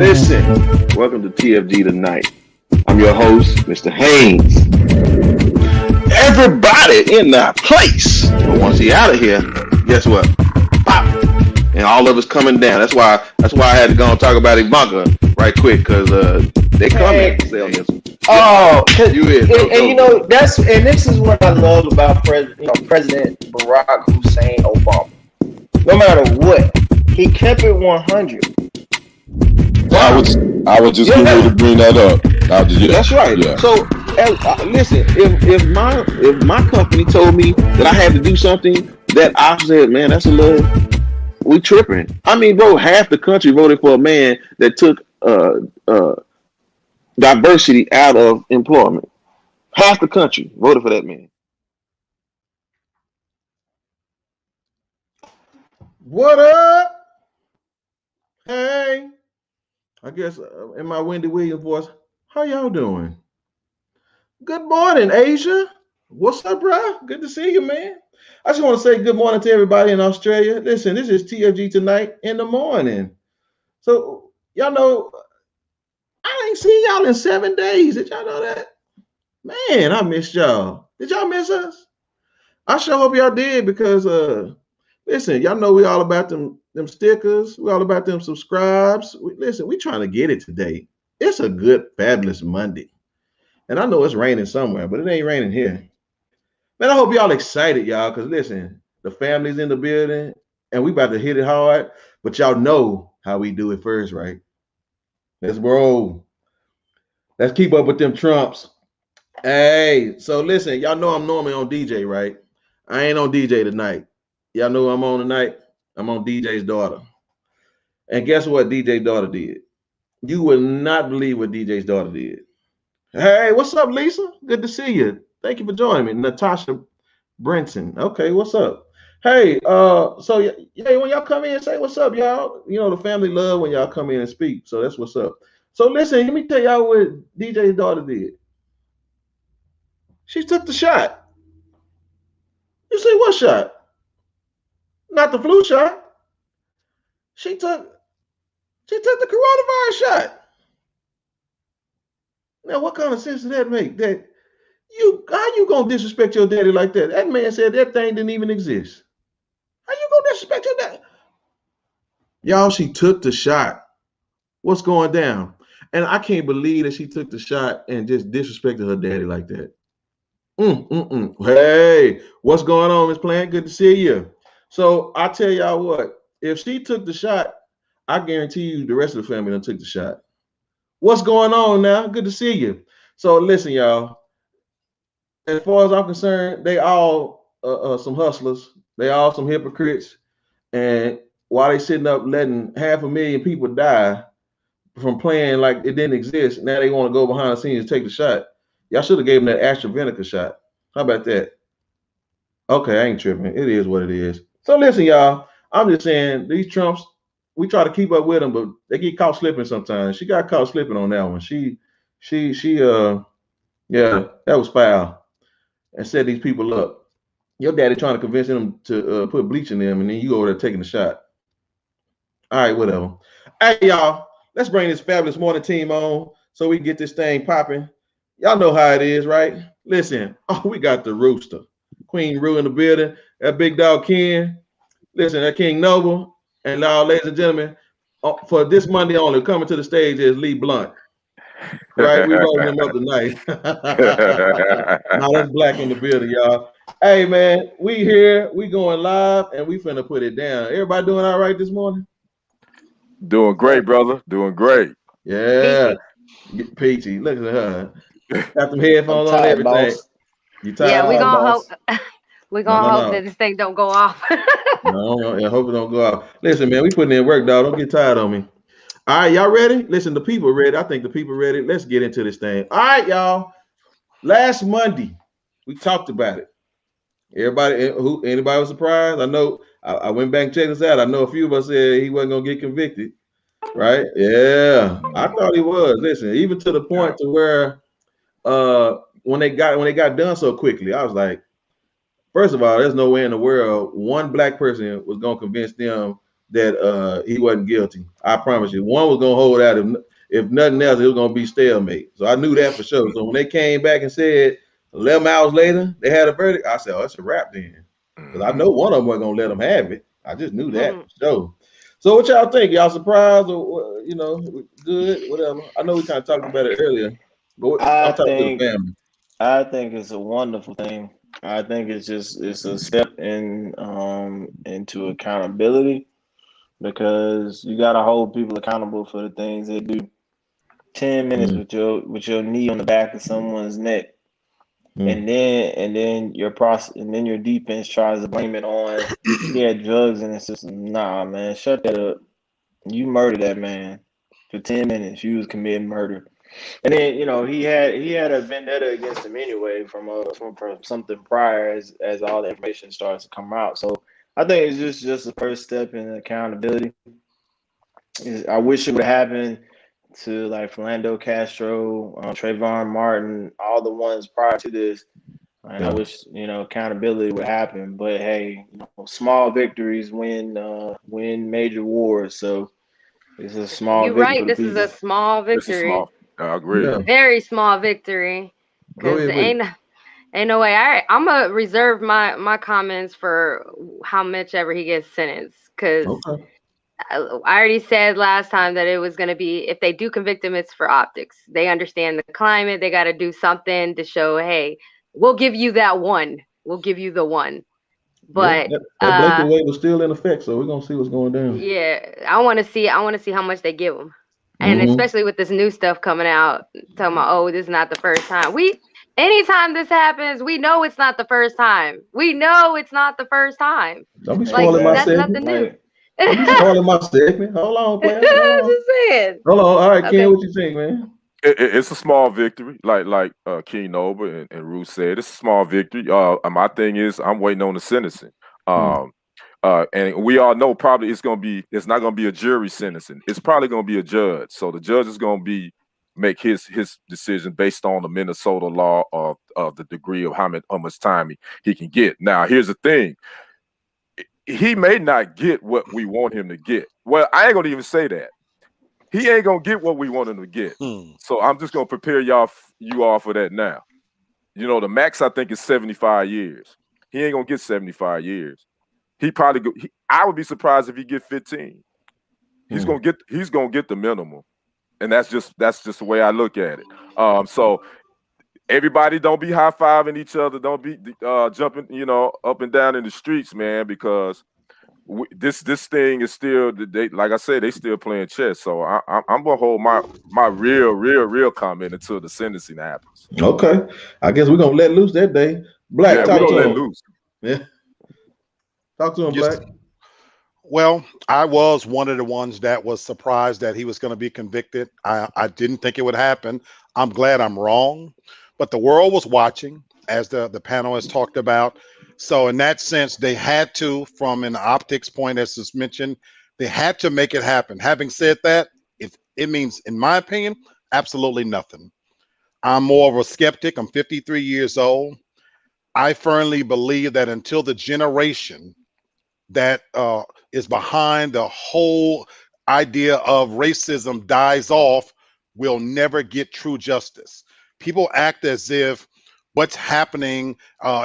Listen, welcome to TFG tonight. I'm your host, Mr. Haynes. Everybody in that place. But once he out of here, guess what? Pop! And all of us coming down. That's why I had to go and talk about Ivanka right quick, because they coming. Oh, you is, and you know this is what I love about President Barack Hussein Obama. No matter what, he kept it 100. Wow. I was just going to bring that up. That's right. Yeah. So listen, if my company told me that I had to do something that I said, man, that's a little, we tripping. I mean, bro, half the country voted for a man that took diversity out of employment. Half the country voted for that man. What up? Hey, I guess in my Wendy Williams voice, how y'all doing? Good morning, Asia. What's up, bro? Good to see you, man. I just want to say good morning to everybody in Australia. Listen, this is TFG tonight in the morning. So y'all know I ain't seen y'all in 7 days. Did y'all know that? Man, I missed y'all. Did y'all miss us? I sure hope y'all did, because listen, y'all know we all about them stickers. We all about them subscribes. We trying to get it today. It's a good, fabulous Monday. And I know it's raining somewhere, but it ain't raining here. Man, I hope y'all excited, y'all, because listen, the family's in the building, and we about to hit it hard, but y'all know how we do it first, right? Let's roll. Let's keep up with them Trumps. Hey, so listen, y'all know I'm normally on DJ, right? I ain't on DJ tonight. Y'all know who I'm on tonight? I'm on DJ's daughter. And guess what DJ's daughter did? You will not believe what DJ's daughter did. Hey, what's up, Lisa? Good to see you. Thank you for joining me. Natasha Brenton. Okay, what's up? Hey, so yeah, when y'all come in, say what's up, y'all. You know, the family love when y'all come in and speak. So that's what's up. So listen, let me tell y'all what DJ's daughter did. She took the shot. You say what shot? Not the flu shot. She took the coronavirus shot. Now, what kind of sense does that make? That how you gonna disrespect your daddy like that? That man said that thing didn't even exist. How you gonna disrespect your daddy? Y'all, she took the shot. What's going down? And I can't believe that she took the shot and just disrespected her daddy like that. Hey, what's going on, Miss Plant? Good to see you. So I tell y'all what, if she took the shot, I guarantee you the rest of the family done took the shot. What's going on now? Good to see you. So listen, y'all. As far as I'm concerned, they all some hustlers. They all some hypocrites. And while they sitting up letting 500,000 people die from playing like it didn't exist, now they want to go behind the scenes and take the shot. Y'all should have gave them that AstraZeneca shot. How about that? Okay, I ain't tripping. It is what it is. So listen, y'all. I'm just saying these Trumps, we try to keep up with them, but they get caught slipping sometimes. She got caught slipping on that one. Yeah, that was foul. And set these people up. Your daddy trying to convince them to put bleach in them, and then you over there taking the shot. All right, whatever. Hey, y'all, let's bring this fabulous morning team on so we can get this thing popping. Y'all know how it is, right? Listen, we got the rooster. Queen Rue in the building. That big dog Ken. Listen, that King Noble. And now, ladies and gentlemen, for this Monday only, coming to the stage is Lee Blunt. Right? We rolling him up tonight. Now that's Black in the building, y'all. Hey, man, we here. We going live, and we finna put it down. Everybody doing all right this morning? Doing great, brother. Doing great. Yeah. Peachy. Look at her. Got them headphones tired, on everything. Boss. You tired? Yeah, we're gonna boss. hope that this thing don't go off. No, I hope it don't go off. Listen, man, we putting in work, dog. Don't get tired on me. All right, y'all ready? Listen, the people ready. I think the people ready. Let's get into this thing. All right, y'all. Last Monday, we talked about it. Anybody was surprised? I know I went back and checked this out. I know a few of us said he wasn't gonna get convicted. Right? Yeah. I thought he was. Listen, even to the point to where when they got done so quickly, I was like, first of all, there's no way in the world one black person was gonna convince them that he wasn't guilty. I promise you. One was gonna hold out if nothing else, it was gonna be stalemate. So I knew that for sure. So when they came back and said 11 hours later they had a verdict, I said, "Oh, it's a wrap then," because I know one of them wasn't gonna let them have it. I just knew that for sure. So what y'all think? Y'all surprised or good? Whatever. I know we kind of talked about it earlier, but I'm talking to the family. I think it's a wonderful thing. I think it's a step into accountability because you gotta hold people accountable for the things they do. 10 minutes with your knee on the back of someone's neck, and then your defense tries to blame it on he had drugs in the system. Nah, man, shut that up. You murdered that man for 10 minutes. You was committing murder. And then he had a vendetta against him anyway from something prior as all the information starts to come out. So I think it's just the first step in accountability. I wish it would happen to like Philando Castro, Trayvon Martin, all the ones prior to this. And I wish accountability would happen. But hey, small victories win major wars. So it's a small You're victory right. for the This is a people. small It's a victory. small. I agree. Yeah. Very small victory. Go Because ahead with it. ain't no way. I'm going to reserve my comments for how much ever he gets sentenced. Because Okay. I already said last time that it was going to be, if they do convict him, it's for optics. They understand the climate. They got to do something to show, hey, we'll give you that one. We'll give you the one. Yeah, But that Blakely way was still in effect, so we're gonna see what's going down. yeah, I want to see how much they give him. And Mm-hmm. especially with this new stuff coming out, talking about, oh, this is not the first time. Anytime this happens, we know it's not the first time. We know it's not the first time. Don't be Like, spoiling my that's Exactly. nothing segment. new. Like, Don't be spoiling my segment. Hold on, player. Hold I'm on. just saying. Hold on. All right, Ken, Okay. what you think, man? It's a small victory, like King Nova and Ruth said. It's a small victory. My thing is, I'm waiting on the sentencing. Um, and we all know probably it's not gonna be a jury sentencing. It's probably gonna be a judge. So the judge is gonna make his decision based on the Minnesota law of the degree of how much time he can get. Now, here's the thing. He may not get what we want him to get. Well, I ain't gonna even say that. He ain't gonna get what we want him to get. So I'm just gonna prepare you all for that now. The max I think is 75 years. He ain't gonna get 75 years. He probably I would be surprised if he get 15. He's gonna get the minimum, and that's just the way I look at it. So everybody don't be high fiving each other. Don't be jumping, up and down in the streets, man, because this thing is still, like I said, they still playing chess. So I'm gonna hold my real comment until the sentencing happens. Okay. I guess we're gonna let loose that day. Black, Yeah, we're talk gonna to let him. loose. Yeah. Talk to him, Yes. Black. Well, I was one of the ones that was surprised that he was going to be convicted. I didn't think it would happen. I'm glad I'm wrong. But the world was watching, as the panel has talked about. So in that sense, they had to, from an optics point, as was mentioned, they had to make it happen. Having said that, it means, in my opinion, absolutely nothing. I'm more of a skeptic. I'm 53 years old. I firmly believe that until the generation that is behind the whole idea of racism dies off, we'll never get true justice. People act as if what's happening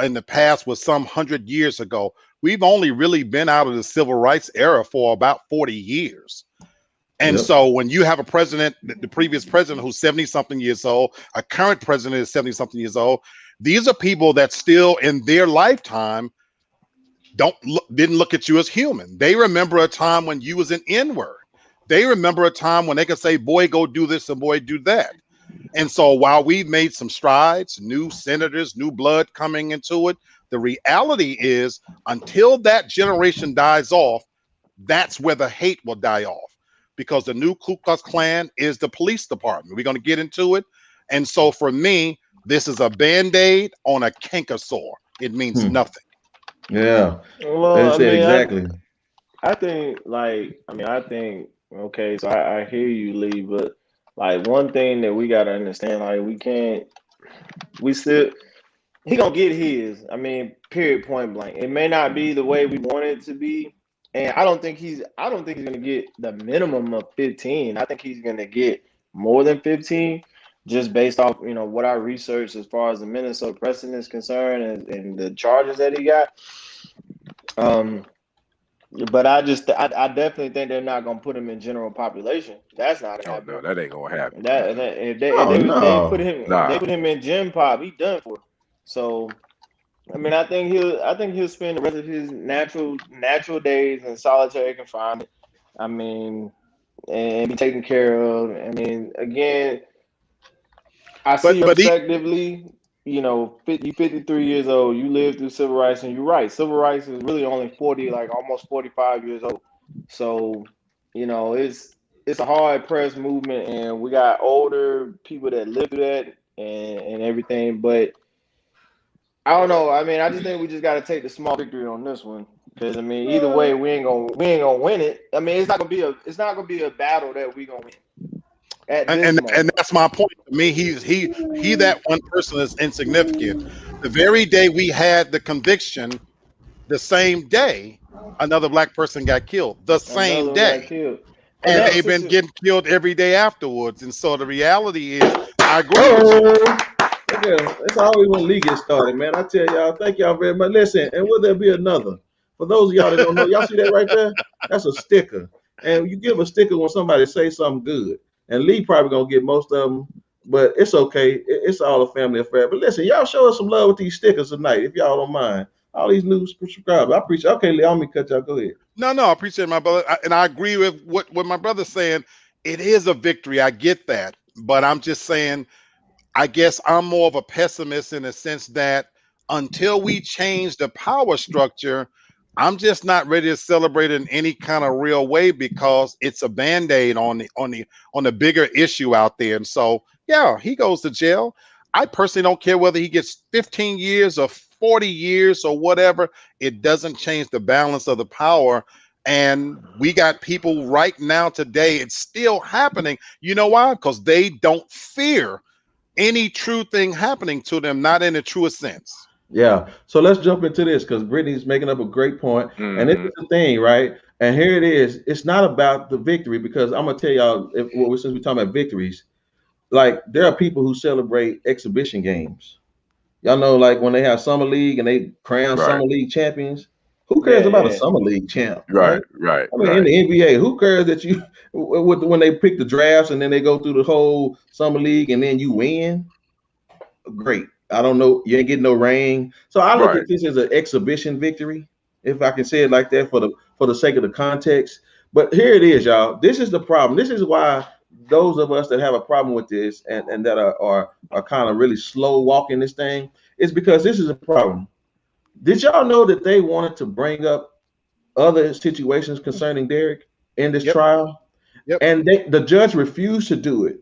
in the past was some 100 years ago. We've only really been out of the civil rights era for about 40 years. And Yep. so when you have a president, the previous president who's 70 something years old, a current president is 70 something years old, these are people that still in their lifetime didn't look at you as human. They remember a time when you was an N-word. They remember a time when they could say, boy, go do this and boy, do that. And so while we've made some strides, new senators, new blood coming into it, the reality is until that generation dies off, that's where the hate will die off, because the new Ku Klux Klan is the police department. We're going to get into it. And so for me, this is a Band-Aid on a canker sore. It means nothing. Yeah. well, They said exactly. I think okay, so I hear you, Lee, but like one thing that we gotta understand, like we still he gonna get his. I mean, period, point blank. It may not be the way we want it to be, And I don't think he's gonna get the minimum of 15. I think he's gonna get more than 15, just based off what I researched as far as the Minnesota precedent is concerned and the charges that he got. But I definitely think they're not gonna put him in general population. That's not gonna happen. No, that ain't gonna happen. If they put him in gym pop, he done for. So I mean, I think he'll spend the rest of his natural days in solitary confinement. I mean, and be taken care of. I mean, again, I see objectively. You 53 years old. You lived through civil rights, and you're right. Civil rights is really only 40, like almost 45 years old. So, it's a hard pressed movement, and we got older people that live through that and everything. But I don't know. I mean, I just think we just got to take the small victory on this one, because I mean, either way, we ain't gonna win it. I mean, it's not gonna be a battle that we gonna win. And that's my point. To me, he that one person is insignificant. The very day we had the conviction, the same day another black person got killed. The same day. And they've been getting killed every day afterwards. And so the reality is, I agree with you. Yeah, that's always when Lee gets started, man. I tell y'all, thank y'all very much. Listen, and will there be another? For those of y'all that don't know, y'all see that right there? That's a sticker. And you give a sticker when somebody says something good. And Lee probably gonna get most of them, but it's okay. It's all a family affair. But listen, y'all show us some love with these stickers tonight, if y'all don't mind. All these new subscribers, I appreciate. Okay, Lee, I'm gonna cut y'all. Go ahead. No, I appreciate it, my brother, and I agree with what my brother's saying. It is a victory. I get that, but I'm just saying, I guess I'm more of a pessimist in the sense that until we change the power structure, I'm just not ready to celebrate in any kind of real way, because it's a band-aid on the bigger issue out there. And so, yeah, he goes to jail. I personally don't care whether he gets 15 years or 40 years or whatever. It doesn't change the balance of the power. And we got people right now today, it's still happening. You know why? Because they don't fear any true thing happening to them, not in the truest sense. Yeah. So let's jump into this, because Brittany's making up a great point. And this is the thing, right? And here it is. It's not about the victory, because I'm gonna tell y'all, since we're talking about victories, like there are people who celebrate exhibition games. Y'all know, like when they have summer league and they crown summer league champions. Who cares about a summer league champ? Right. I mean, in the NBA, who cares that you when they pick the drafts and then they go through the whole summer league and then you win? Great. I don't know. You ain't getting no ring. So I look at this as an exhibition victory, if I can say it like that, for the sake of the context. But here it is, y'all. This is the problem. This is why those of us that have a problem with this and that are kind of really slow walking this thing, is because this is a problem. Did y'all know that they wanted to bring up other situations concerning Derek in this trial? And the judge refused to do it.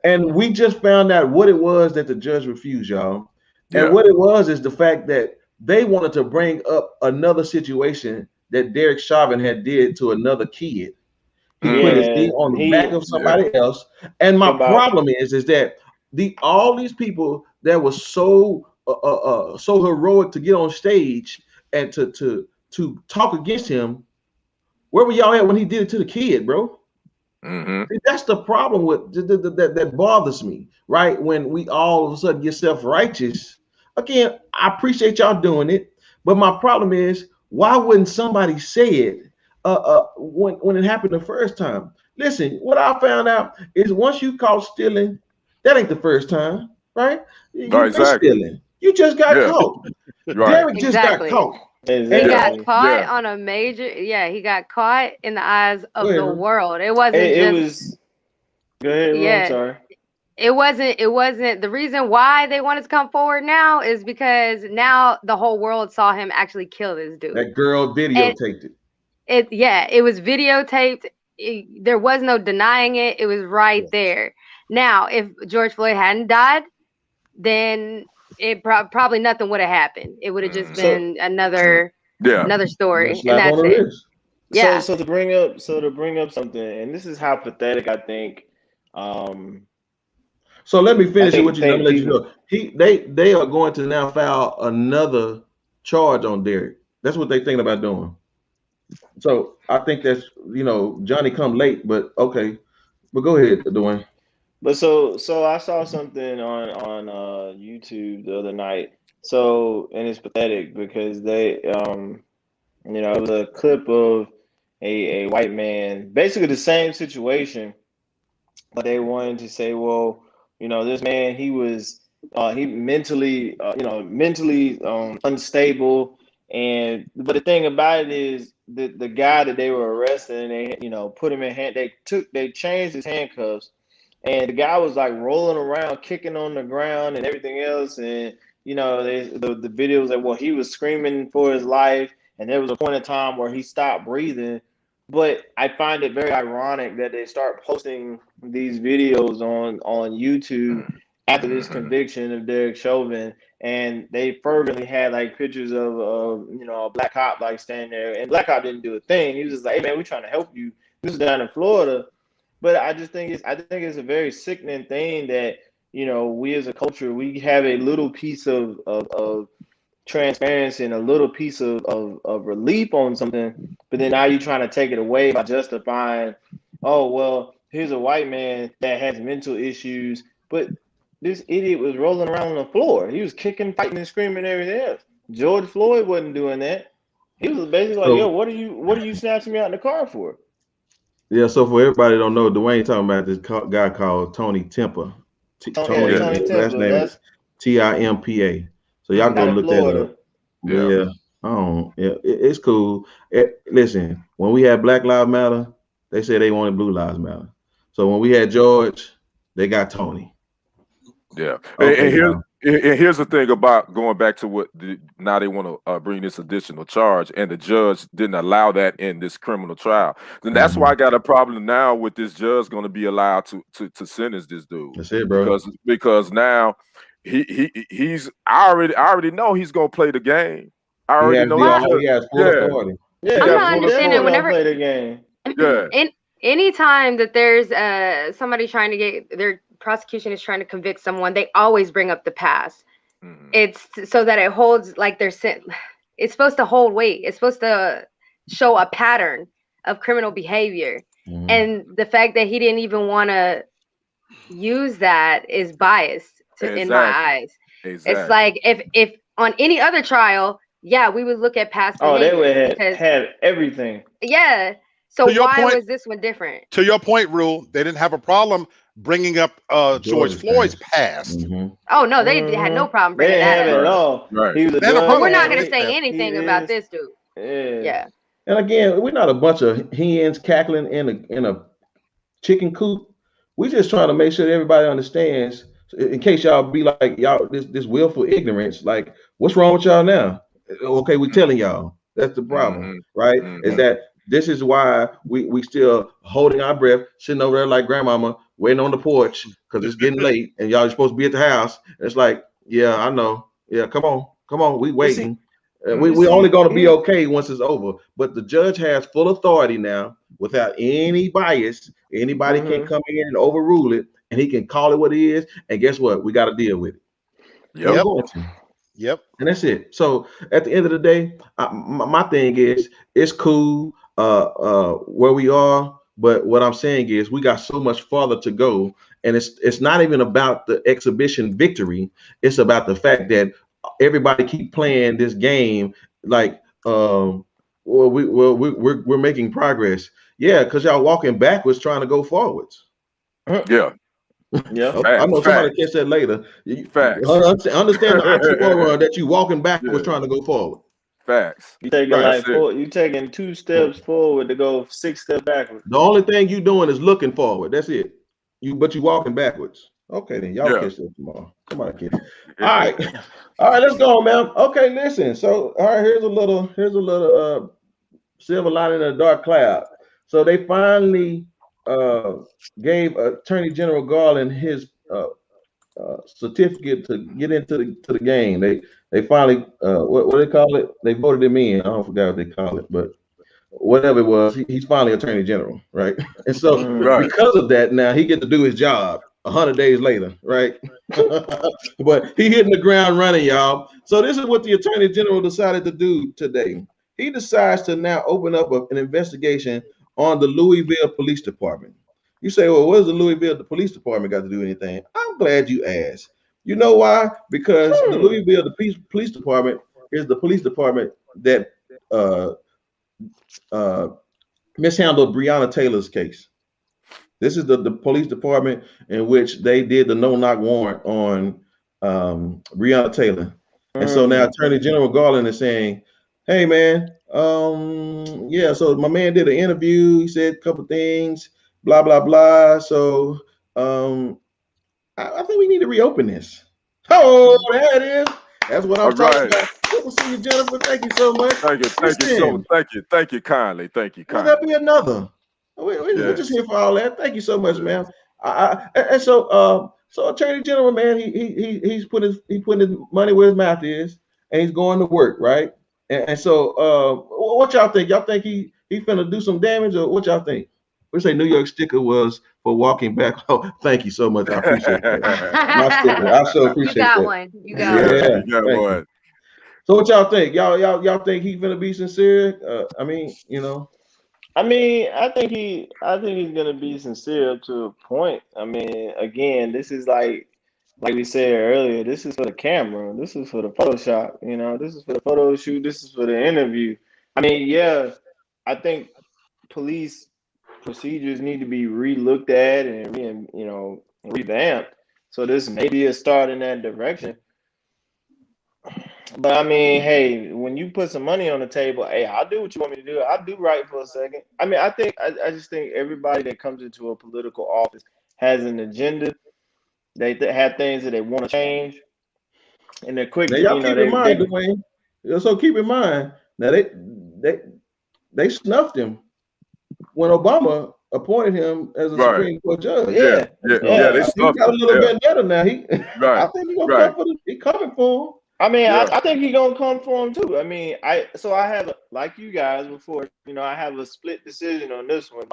And we just found out what it was that the judge refused, y'all. And what it was is the fact that they wanted to bring up another situation that Derek Chauvin had did to another kid. He put his knee on the back of somebody else. And my problem is that all these people that were so heroic to get on stage and to talk against him, where were y'all at when he did it to the kid, bro? See, that's the problem with that bothers me, right? When we all of a sudden get self-righteous. Again, I appreciate y'all doing it, but my problem is, why wouldn't somebody say it when it happened the first time? Listen, what I found out is once you caught stealing, that ain't the first time, right? You've been stealing. You just got caught. Derek just got caught. He got caught on a major. He got caught in the eyes of the world. It wasn't Go ahead, I'm sorry. It wasn't the reason why they wanted to come forward now is because now the whole world saw him actually kill this dude. That girl videotaped it. It was videotaped. There was no denying it. It was right there. Now, if George Floyd hadn't died, then it probably nothing would have happened. It would have just been another story, and that's it. Yeah. So to bring up something, and this is how pathetic I think. So let me finish it with you. Let you know. They are going to now file another charge on Derek. That's what they're thinking about doing. So I think that's Johnny come late, but okay. But go ahead, Dwayne. But so I saw something on YouTube the other night. So and it's pathetic because it was a clip of a white man, basically the same situation, but they wanted to say, well, this man, he mentally unstable, but the thing about it is the guy that they were arresting, they put him in they changed his handcuffs, and the guy was like rolling around, kicking on the ground and everything else, and the video was like, well, he was screaming for his life, and there was a point in time where he stopped breathing. But I find it very ironic that they start posting these videos on YouTube after this conviction of Derek Chauvin, and they fervently had like pictures of a black cop like standing there, and black cop didn't do a thing. He was just like, "Hey man, we're trying to help you." This is down in Florida, but I think it's a very sickening thing that we as a culture, we have a little piece of transparency and a little piece of relief on something, but then now you're trying to take it away by justifying, oh well, here's a white man that has mental issues, but this idiot was rolling around on the floor. He was kicking, fighting, and screaming and everything else. George Floyd wasn't doing that. He was basically like, yo, what are you snatching me out in the car for? Yeah, so for everybody that don't know, Dwayne talking about this guy called Tony Timpa. Tony last name is Timpa. So y'all go look that up. Yeah. It's cool. Listen, when we had Black Lives Matter, they said they wanted Blue Lives Matter. So when we had George, they got Tony. Yeah. Okay, and here's the thing about going back to now they want to bring this additional charge, and the judge didn't allow that in this criminal trial. Then that's why I got a problem now with this judge going to be allowed to sentence this dude. That's it, bro. Because now he's I already know he's gonna play the game. I already know he has full authority. Yeah, I'm not understanding whenever play the game. Yeah. Any time that there's somebody trying to get their prosecution is trying to convict someone, they always bring up the past. Mm-hmm. It's so that it holds like it's supposed to hold weight. It's supposed to show a pattern of criminal behavior. Mm-hmm. And the fact that he didn't even want to use that is biased in my eyes. Exactly. It's like if on any other trial, yeah, we would look at past behavior. They would have everything. Yeah. So why was this one different? To your point, Rule, they didn't have a problem bringing up George Floyd's past. Mm-hmm. Oh no, they had no problem bringing that up at all. Right. But we're not going to say anything about this dude. Yeah. And again, we're not a bunch of hens cackling in a chicken coop. We're just trying to make sure that everybody understands. In case y'all be like y'all this willful ignorance, like what's wrong with y'all now? Okay, we're telling y'all that's the problem, right? Mm-hmm. Is that this is why we still holding our breath, sitting over there like grandmama, waiting on the porch because it's getting late and y'all are supposed to be at the house. It's like, yeah, I know. Yeah, come on, we waiting. We only gonna be okay once it's over. But the judge has full authority now without any bias. Anybody can come in and overrule it, and he can call it what it is. And guess what? We got to deal with it. Yep. And that's it. So at the end of the day, my thing is it's cool where we are, but what I'm saying is we got so much farther to go, and it's not even about the exhibition victory. It's about the fact that everybody keep playing this game like we're making progress. Yeah, because y'all walking backwards trying to go forwards. Yeah. Yeah, I know somebody catch that later. Facts. Understand the oxymoron that you walking backwards trying to go forward. Facts. You taking 2 steps forward to go 6 steps backwards. The only thing you doing is looking forward. That's it. But you walking backwards. Okay, then y'all catch that tomorrow. Come on, kids. All right, let's go, man. Okay, listen. So, all right, here's a little silver lining in a dark cloud. So they finally gave Attorney General Garland his certificate to get into the game. They finally what do they call it? They voted him in. I don't forget what they call it, but whatever it was, he's finally Attorney General, right? And so because of that, now he get to do his job 100 days later, right? But he hitting the ground running, y'all. So this is what the Attorney General decided to do today. he decides to now open up an investigation on the Louisville Police Department. You say, well, what does the Louisville Police Department got to do anything? I'm glad you asked. You know why? Because the Louisville Police Department is the police department that uh, uh, mishandled Breonna Taylor's case. This is the police department in which they did the no-knock warrant on Breonna Taylor. And so now Attorney General Garland is saying, hey, man, yeah, so my man did an interview. He said a couple things, blah, blah, blah. So I think we need to reopen this. Oh, there it is. That's what I'm talking about. Good to see you, Jennifer. Thank you so much. Thank you kindly. Will there be another? We're just here for all that. Thank you so much, ma'am. And so Attorney General, man, he's putting his money where his mouth is, and he's going to work, right? And so, what y'all think? Y'all think he finna do some damage, or what y'all think? We say New York sticker was for walking back. Oh, thank you so much. I appreciate that. My sticker. I so appreciate that. You got one. So what y'all think? Y'all think he finna be sincere? I mean, I think he's gonna be sincere up to a point. I mean, again, this is like we said earlier, this is for the camera, this is for the Photoshop, this is for the photo shoot, this is for the interview. I mean, yeah, I think police procedures need to be re-looked at and revamped. So this may be a start in that direction. But I mean, hey, when you put some money on the table, hey, I'll do what you want me to do. I'll do right for a second. I mean, I just think everybody that comes into a political office has an agenda. They have things that they want to change, and they're quick. Now, y'all keep in mind, Dwayne. So keep in mind now they snuffed him when Obama appointed him as a Supreme Court judge. Yeah. They snuffed him. Got a little bit better now. I think he's gonna come for he coming for him. I mean, I think he's gonna come for him too. I mean, I have, like you guys before, I have a split decision on this one,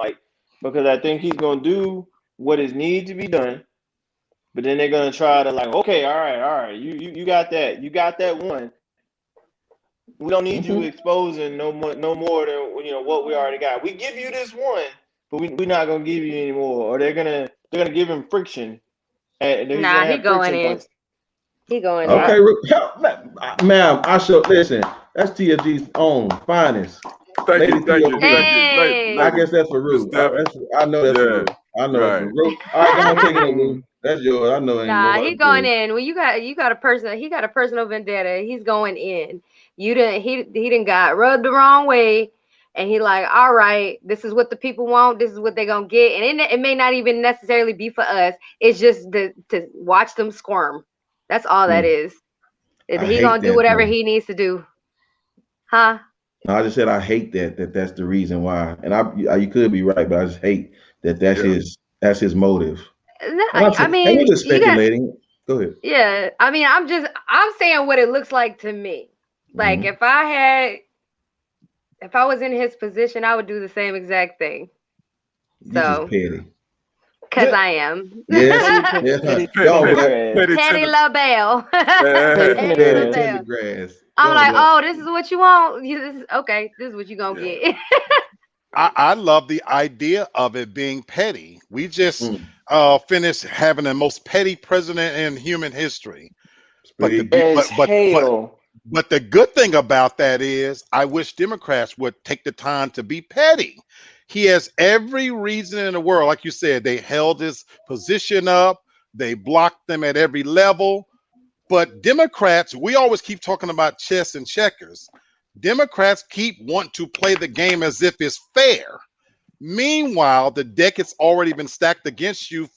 because I think he's gonna do what is needed to be done, but then they're gonna try to okay, all right, you got that one. We don't need you exposing no more than what we already got. We give you this one, but we're not gonna give you any more, or they're gonna give him friction. Nah, he going in. Points. He going okay, ma'am. Listen. That's TFG's own finest. Thank you. Hey. I guess that's for Ruth. I know that's for Ruth. I know that's for Ruth. All right, I'm taking it, Ruth. That's yours. I know. He going in. Well, you got a person. He got a personal vendetta. He's going in. He didn't got rubbed the wrong way, and he like, all right, this is what the people want. This is what they're gonna get, and it may not even necessarily be for us. It's just to watch them squirm. That's all that is. He gonna do whatever he needs to do, huh? No, I just said I hate that's the reason why, and you could be right, but I just hate that's his motive. I mean, you're just speculating. Go ahead. Yeah, I mean, I'm saying what it looks like to me. Like if I was in his position, I would do the same exact thing. You're just petty. Because I am. Yes. Petty LaBelle. I'm like, oh, this is what you want. This is what you're going to get. I love the idea of it being petty. We just finished having the most petty president in human history. But the good thing about that is I wish Democrats would take the time to be petty. He has every reason in the world. Like you said, they held his position up. They blocked them at every level. But Democrats, we always keep talking about chess and checkers. Democrats keep wanting to play the game as if it's fair. Meanwhile, the deck has already been stacked against you,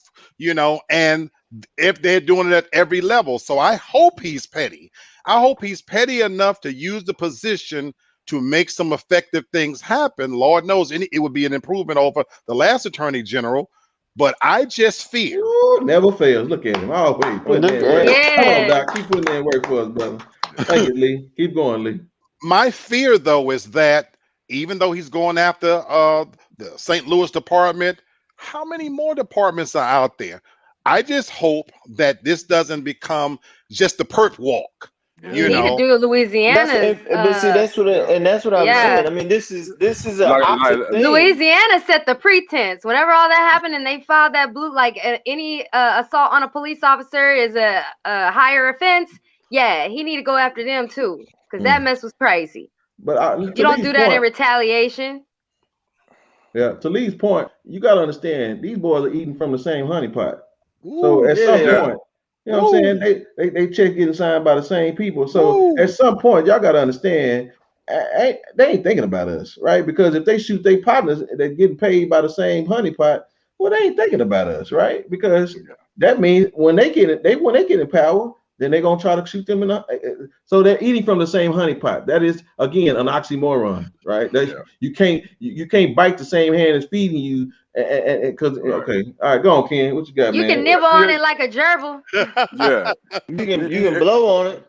and if they're doing it at every level. So I hope he's petty. I hope he's petty enough to use the position to make some effective things happen. Lord knows it would be an improvement over the last attorney general. But I just fear. Ooh, never fails. Look at him. Always putting in work. Come on, Doc. Keep putting in work for us, brother. Thank you, Lee. Keep going, Lee. My fear, though, is that even though he's going after the St. Louis department, how many more departments are out there? I just hope that this doesn't become just the perp walk. You He could know, do Louisiana's. But see, that's what I'm Yeah. saying. I mean, this is an Like- optic thing. Louisiana set the pretense. Whenever all that happened and they filed that blue, like any assault on a police officer is a higher offense. Yeah, he need to go after them too, because that mess was crazy. But You don't do that in retaliation. Yeah, to Lee's point, you got to understand these boys are eating from the same honey pot. So Ooh, at some yeah. point, you know what I'm saying? They check getting signed by the same people. So at some point, y'all got to understand, they ain't thinking about us, right? Because if they shoot their partners, they're getting paid by the same honey pot. Well, they ain't thinking about us, right? Because that means when they get in power, then they're gonna try to shoot them in the. So they're eating from the same honey pot. That is again an oxymoron, right? You can't bite the same hand that's feeding you. Because okay, all right, go on, Ken. What you got, You man? can nibble on it like a gerbil. Yeah. You can blow on it.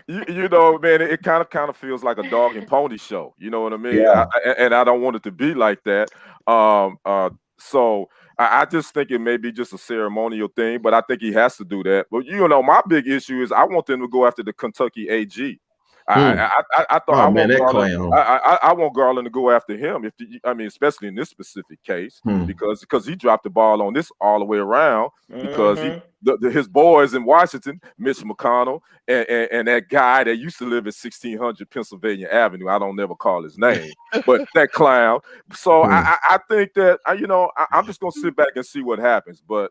You know, man, it kind of feels like a dog and pony show. You know what I mean? Yeah. And I don't want it to be like that. So I just think it may be just a ceremonial thing, but I think he has to do that. But you know, my big issue is I want them to go after the Kentucky AG. I thought I want Garland to go after him. Especially in this specific case, because he dropped the ball on this all the way around. Because his boys in Washington, Mitch McConnell, and that guy that used to live at 1600 Pennsylvania Avenue. I don't never call his name, but that clown. So I think that I'm just gonna sit back and see what happens. But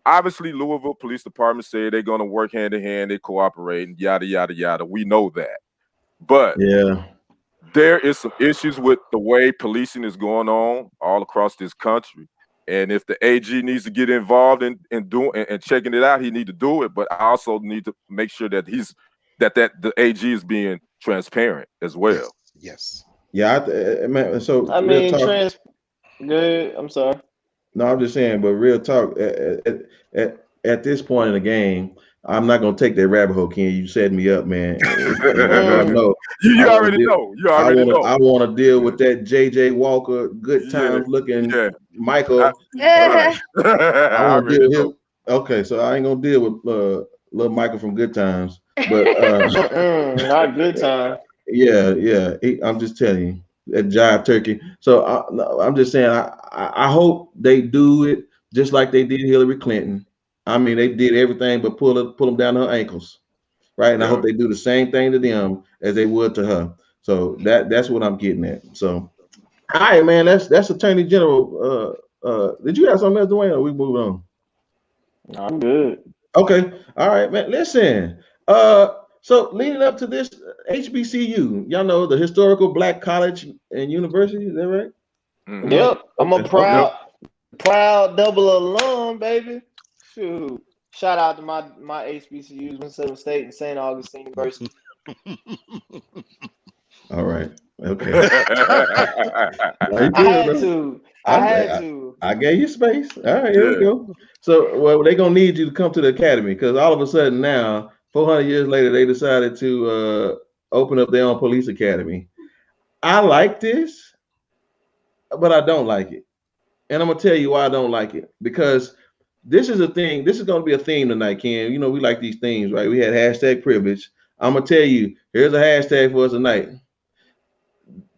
obviously, Louisville Police Department say they're going to work hand in hand, they cooperate, and yada, yada, yada. We know that. But there is some issues with the way policing is going on all across this country. And if the AG needs to get involved in doing and checking it out, he need to do it. But I also need to make sure that the AG is being transparent as well. Yes. Yeah. Good. I'm sorry. No, I'm just saying, but real talk, at this point in the game, I'm not gonna take that rabbit hole, Ken. You set me up, man. You already know. I want to deal with that JJ Walker, good times looking Michael. I want to deal with him. Okay, so I ain't gonna deal with little Michael from Good Times, but not Good Time. Yeah. I'm just telling you. At Jive Turkey. So I'm just saying, I hope they do it just like they did Hillary Clinton. I mean, they did everything but pull them down her ankles, right? And I hope they do the same thing to them as they would to her. So that's what I'm getting at. So, all right, man, that's Attorney General. Did you have something else, Dwayne, or we move on? I'm good. Okay, all right, man. Listen, so leading up to this HBCU, y'all know the Historical Black College and University, is that right? Mm-hmm. Yep, I'm a proud double alum, baby. Shoot. Shout out to my HBCUs, Winston State and St. Augustine University. All right. Okay. I had to. I gave you space. All right, here we go. So, they're gonna need you to come to the academy because all of a sudden now, 400 years later, they decided to open up their own police academy. I like this, but I don't like it, and I'm gonna tell you why I don't like it. Because this is a thing. This is gonna be a theme tonight, Ken. You know we like these themes, right? We had hashtag privilege. I'm gonna tell you. Here's a hashtag for us tonight.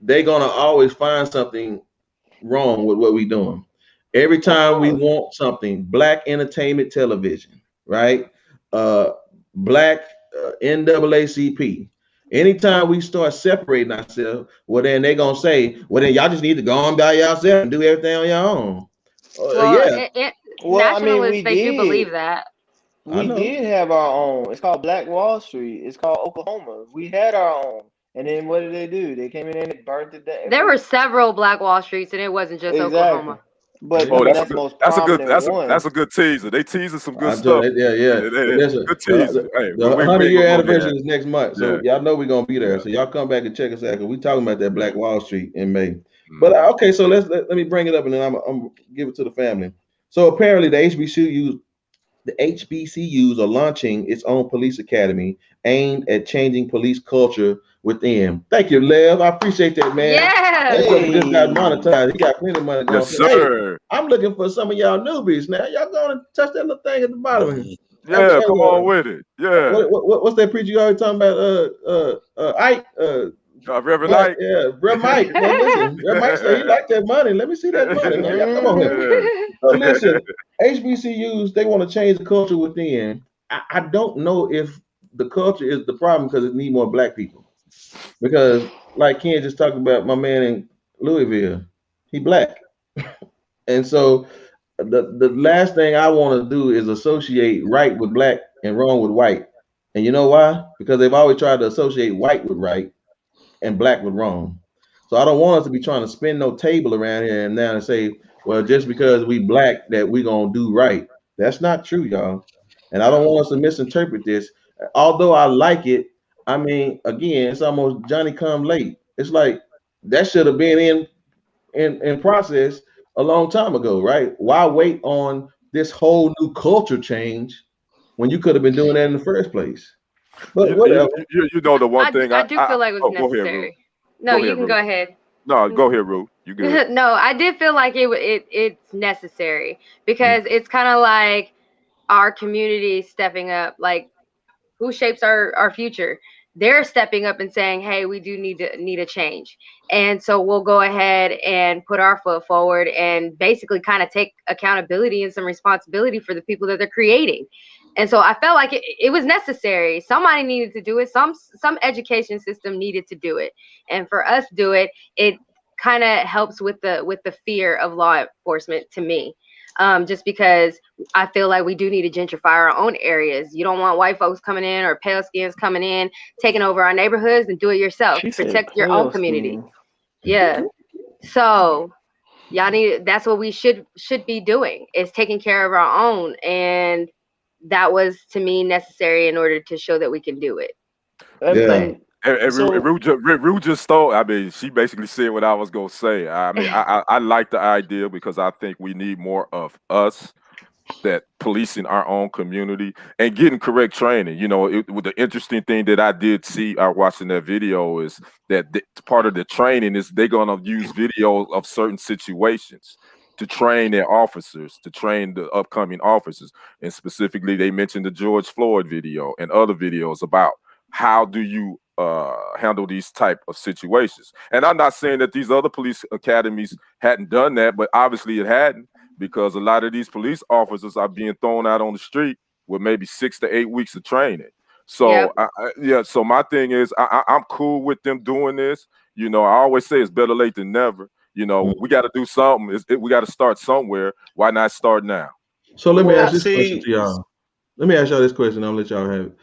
They're gonna always find something wrong with what we're doing. Every time we want something, black entertainment television, right? Black NAACP. Anytime we start separating ourselves, well, then they're gonna say, well, then y'all just need to go on by yourself and do everything on your own. Nationalists, they do believe that. We did have our own. It's called Black Wall Street. It's called Oklahoma. We had our own. And then what did they do? They came in and they burnt it down. There were several Black Wall Streets, and it wasn't just Oklahoma. But that's a good teaser. They teasing some good stuff. Good teaser. The 100-year anniversary is next month, so y'all know we're gonna be there. So y'all come back and check us out because we talking about that Black Wall Street in May. But okay, so let me bring it up and then I'm gonna give it to the family. So apparently the HBCUs are launching its own police academy aimed at changing police culture within. Thank you, Lev. I appreciate that, man. Yeah. Just got monetized. He got plenty of money going. Yes, sir. Hey, I'm looking for some of y'all newbies now. Y'all going to touch that little thing at the bottom. Yeah, come on with it. Yeah. What's that preacher you always talking about? Ike. Reverend Knight. Yeah, Bro Mike. Well, listen, Bro Mike said he like that money. Let me see that money. Now, y'all come on here. So listen, HBCUs, they want to change the culture within. I don't know if the culture is the problem because it need more black people. Because like Ken just talked about, my man in Louisville, he black, and so the last thing I want to do is associate right with black and wrong with white. And you know why? Because they've always tried to associate white with right and black with wrong. So I don't want us to be trying to spin no table around here and now and say, well, just because we black that we gonna do right. That's not true, y'all. And I don't want us to misinterpret this. Although I like it, I mean, again, it's almost Johnny come late. It's like that should have been in process a long time ago, right? Why wait on this whole new culture change when you could have been doing that in the first place? But whatever. You know the one thing I do feel like it was go ahead, Ruth. necessary. No, you can go ahead. No, go ahead, Ruth. You good? No, I did feel like it's necessary because it's kind of like our community stepping up. Like, who shapes our future? They're stepping up and saying, hey, we do need a change. And so we'll go ahead and put our foot forward and basically kind of take accountability and some responsibility for the people that they're creating. And so I felt like it was necessary. Somebody needed to do it. Some education system needed to do it. And for us to do it, it kind of helps with the fear of law enforcement to me. Just because I feel like we do need to gentrify our own areas. You don't want white folks coming in or pale skins coming in, taking over our neighborhoods, and do it yourself. Protect your own community. Yeah. So y'all that's what we should be doing, is taking care of our own. And that was, to me, necessary in order to show that we can do it. Yeah. And Rue just stole. I mean, she basically said what I was gonna say. I mean, I like the idea because I think we need more of us that policing our own community and getting correct training. You know, the interesting thing that I did see watching that video is that part of the training is they're gonna use videos of certain situations to train their officers, to train the upcoming officers. And specifically, they mentioned the George Floyd video and other videos about how do you handle these type of situations. And I'm not saying that these other police academies hadn't done that, but obviously it hadn't, because a lot of these police officers are being thrown out on the street with maybe 6 to 8 weeks of training. So so my thing is I'm cool with them doing this. You know, I always say it's better late than never. You know, we got to do something. We got to start somewhere. Why not start now? So let me ask this question to y'all. Let me ask y'all this question. I'll let y'all have it.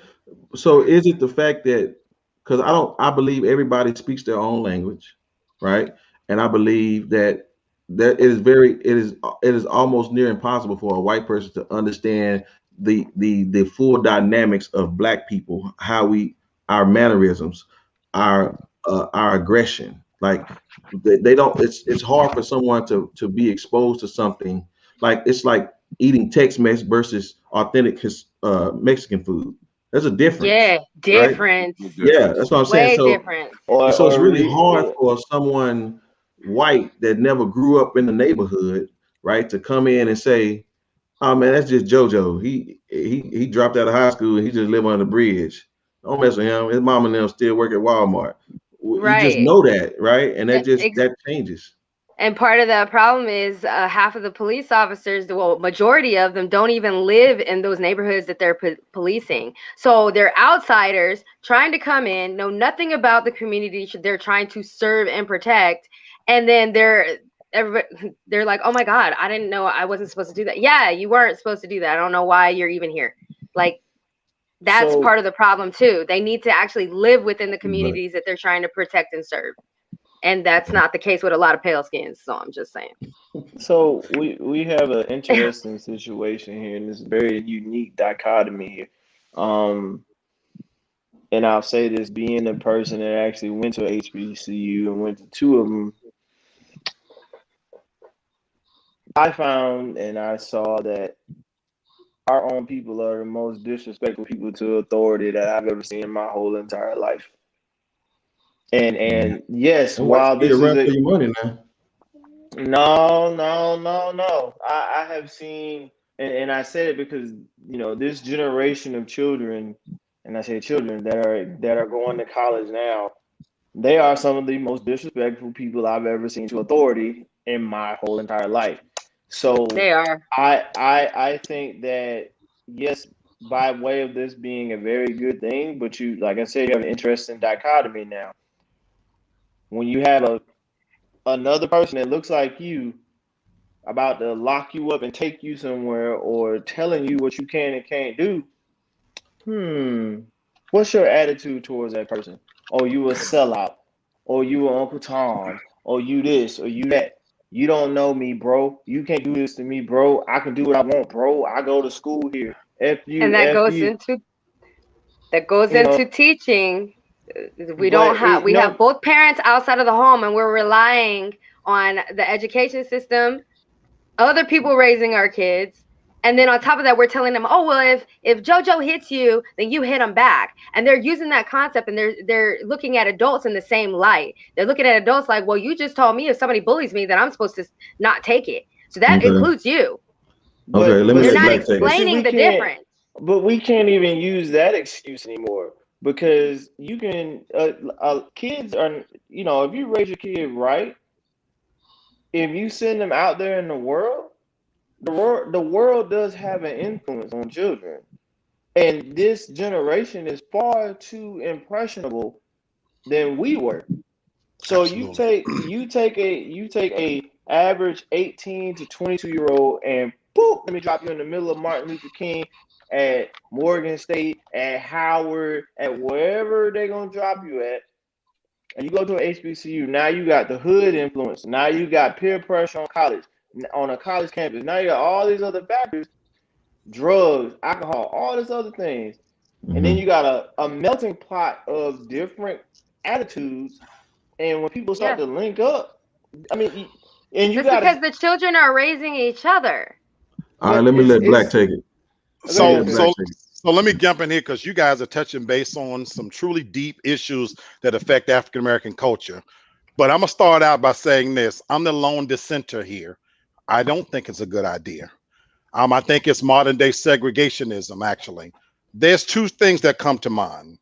So is it the fact that, because I believe everybody speaks their own language, right? And I believe that it is almost near impossible for a white person to understand the full dynamics of black people, our mannerisms, our aggression. Like they don't. It's hard for someone to be exposed to something like it's like eating Tex-Mex versus authentic Mexican food. There's a difference. Yeah, difference. Right? Yeah, that's what I'm saying. So, different. So it's really hard for someone white that never grew up in the neighborhood, right, to come in and say, "Oh man, that's just JoJo. He dropped out of high school and he just live on the bridge. Don't mess with him. His mom and them still work at Walmart." Right. You just know that, right? And that that changes. And part of the problem is half of the police officers, well, majority of them don't even live in those neighborhoods that they're policing. So they're outsiders trying to come in, know nothing about the community they're trying to serve and protect. And then they're like, oh my God, I didn't know I wasn't supposed to do that. Yeah, you weren't supposed to do that. I don't know why you're even here. Like, that's part of the problem too. They need to actually live within the communities that they're trying to protect and serve. And that's not the case with a lot of pale skins. So I'm just saying. So we have an interesting situation here, and this very unique dichotomy here. And I'll say this, being a person that actually went to HBCU and went to 2 of them, I found and I saw that our own people are the most disrespectful people to authority that I've ever seen in my whole entire life. And yes, while this is for your money now. No. I have seen and I said it because this generation of children, and I say children that are going to college now, they are some of the most disrespectful people I've ever seen to authority in my whole entire life. So They are. I think that yes, by way of this being a very good thing, but you, like I said, you have an interesting dichotomy now. When you have another person that looks like you about to lock you up and take you somewhere or telling you what you can and can't do, what's your attitude towards that person? Oh, you a sellout, or you a Uncle Tom's, or you this, or you that. You don't know me, bro. You can't do this to me, bro. I can do what I want, bro. I go to school here. F And you, F you. that goes You know, into teaching. We don't but have it we have no, both parents outside of the home, and we're relying on the education system, other people raising our kids, and then on top of that we're telling them, oh well, if JoJo hits you, then you hit him back. And they're using that concept, and they're looking at adults in the same light. They're looking at adults like, well, you just told me if somebody bullies me that I'm supposed to not take it, so that Okay. includes you. Okay. Let me You're let not Black take it. explaining we the can't. difference. But we can't even use that excuse anymore because you can. Kids are, if you raise your kid right, if you send them out there in the world, the world does have an influence on children, and this generation is far too impressionable than we were. So Absolutely. you take a average 18 to 22-year-old and boop, let me drop you in the middle of Martin Luther King at Morgan State, at Howard, at wherever they're gonna drop you at, and you go to an HBCU. Now you got the hood influence. Now you got peer pressure on a college campus. Now you got all these other factors, drugs, alcohol, all these other things, and then Mm-hmm. you got a melting pot of different attitudes. And when people start Yeah, to link up, I mean, and you it's got to, because the children are raising each other. All right. but Let me let Black it's take it. go Let me ahead, So let sis. Black so take it. so let me jump in here because you guys are touching base on some truly deep issues that affect African American culture. But I'm gonna start out by saying this. I'm the lone dissenter here. I don't think it's a good idea. I think it's modern day segregationism, actually. There's two things that come to mind.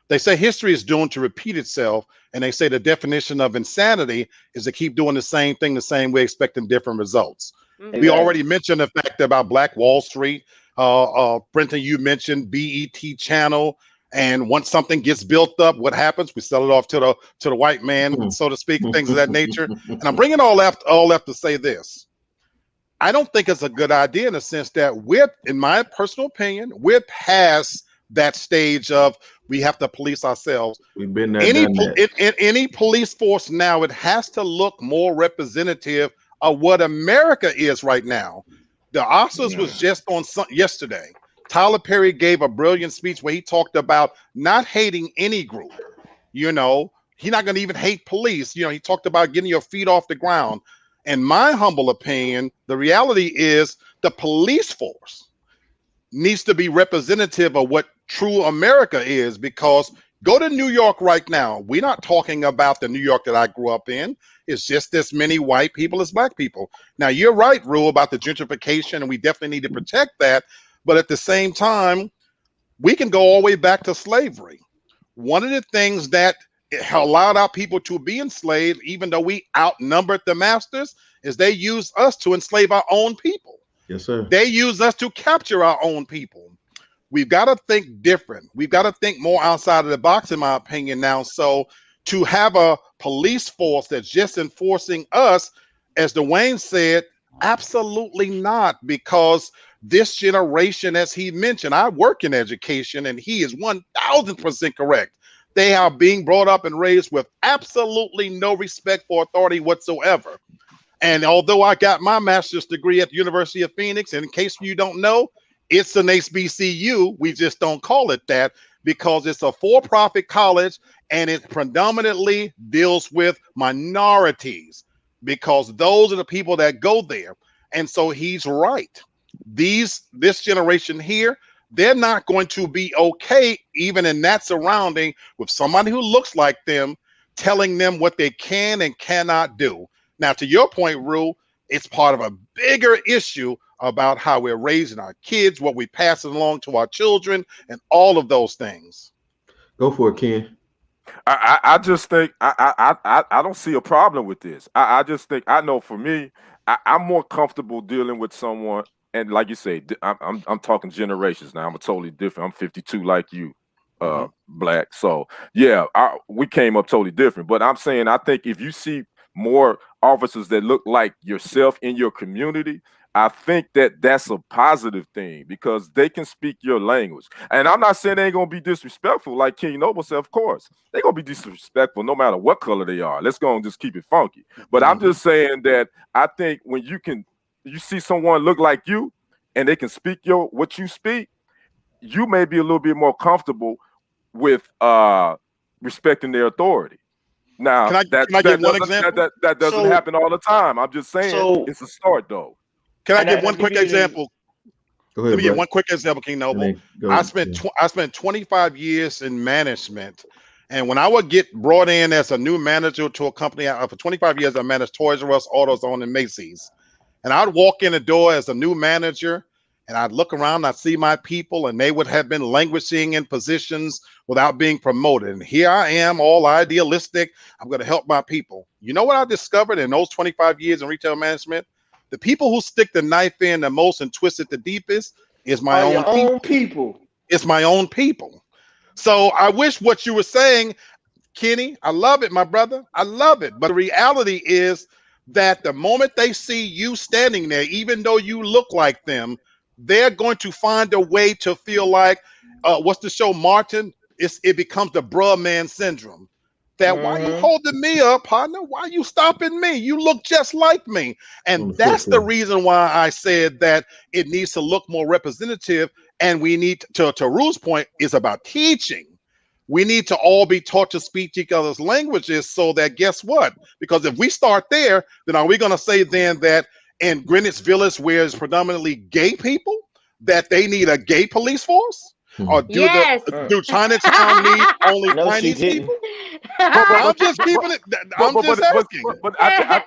They say history is doomed to repeat itself, and they say the definition of insanity is to keep doing the same thing the same way, expecting different results. We Hmm. Exactly. already mentioned the fact about Black Wall Street. Brenton, you mentioned BET Channel, and once something gets built up, what happens? We sell it off to the white man, so to speak, things of that nature. And I'm bringing all that to say this. I don't think it's a good idea in the sense that in my personal opinion, we're past that stage of we have to police ourselves. We've been there, Any done that. in any police force now, it has to look more representative of what America is right now. The Oscars was just on yesterday. Tyler Perry gave a brilliant speech where he talked about not hating any group. You know, he's not going to even hate police. He talked about getting your feet off the ground. In my humble opinion, the reality is the police force needs to be representative of what true America is, because go to New York right now. We're not talking about the New York that I grew up in. It's just as many white people as black people. Now, you're right, Rue, about the gentrification, and we definitely need to protect that. But at the same time, we can go all the way back to slavery. One of the things that allowed our people to be enslaved, even though we outnumbered the masters, is they used us to enslave our own people. Yes, sir. They use us to capture our own people. We've got to think different. We've got to think more outside of the box, in my opinion, now. So to have a police force that's just enforcing us, as Dwayne said, absolutely not, because this generation, as he mentioned, I work in education, and he is 1000% correct. They are being brought up and raised with absolutely no respect for authority whatsoever. And although I got my master's degree at the University of Phoenix, and in case you don't know, it's an HBCU. We just don't call it that because it's a for-profit college, and it predominantly deals with minorities, because those are the people that go there. And so he's right. This generation here, they're not going to be okay, even in that surrounding, with somebody who looks like them telling them what they can and cannot do. Now, to your point, Rue, It's part of a bigger issue about how we're raising our kids, what we pass along to our children, and all of those things. Go for it, Ken. I just think I don't see a problem with this. I just think I know for me, I'm more comfortable dealing with someone, and like you say, I'm talking generations now. I'm a totally different. I'm 52 like you, Black. So yeah, we came up totally different. But I'm saying I think if you see more officers that look like yourself in your community, I think that that's a positive thing because they can speak your language. And I'm not saying they ain't gonna be disrespectful, like King Noble said, of course. They're gonna be disrespectful no matter what color they are. Let's go and just keep it funky. But I'm just saying that I think when you see someone look like you and they can speak what you speak, you may be a little bit more comfortable with respecting their authority. Now, Can I give one example? That doesn't happen all the time. I'm just saying it's a start, though. Can I give one quick example? Go ahead, Let me give one quick example, King Noble. I spent 25 years in management, and when I would get brought in as a new manager to a company, for 25 years I managed Toys R Us, AutoZone, and Macy's. And I'd walk in the door as a new manager, and I'd look around, I'd see my people, and they would have been languishing in positions without being promoted. And here I am, all idealistic. I'm going to help my people. You know what I discovered in those 25 years in retail management? The people who stick the knife in the most and twist it the deepest is my own people. It's my own people. So I wish what you were saying, Kenny, I love it, my brother. I love it. But the reality is that the moment they see you standing there, even though you look like them, they're going to find a way to feel like, what's the show, Martin? It becomes the bruh man syndrome. That why you holding me up, partner? Why you stopping me? You look just like me. And that's the reason why I said that it needs to look more representative. And we need to Rue's point, is about teaching. We need to all be taught to speak each other's languages so that guess what? Because if we start there, then are we going to say then that in Greenwich Village, where it's predominantly gay people, that they need a gay police force? Or do Chinatown need only Chinese people? I'm just keeping it. I'm just asking. But I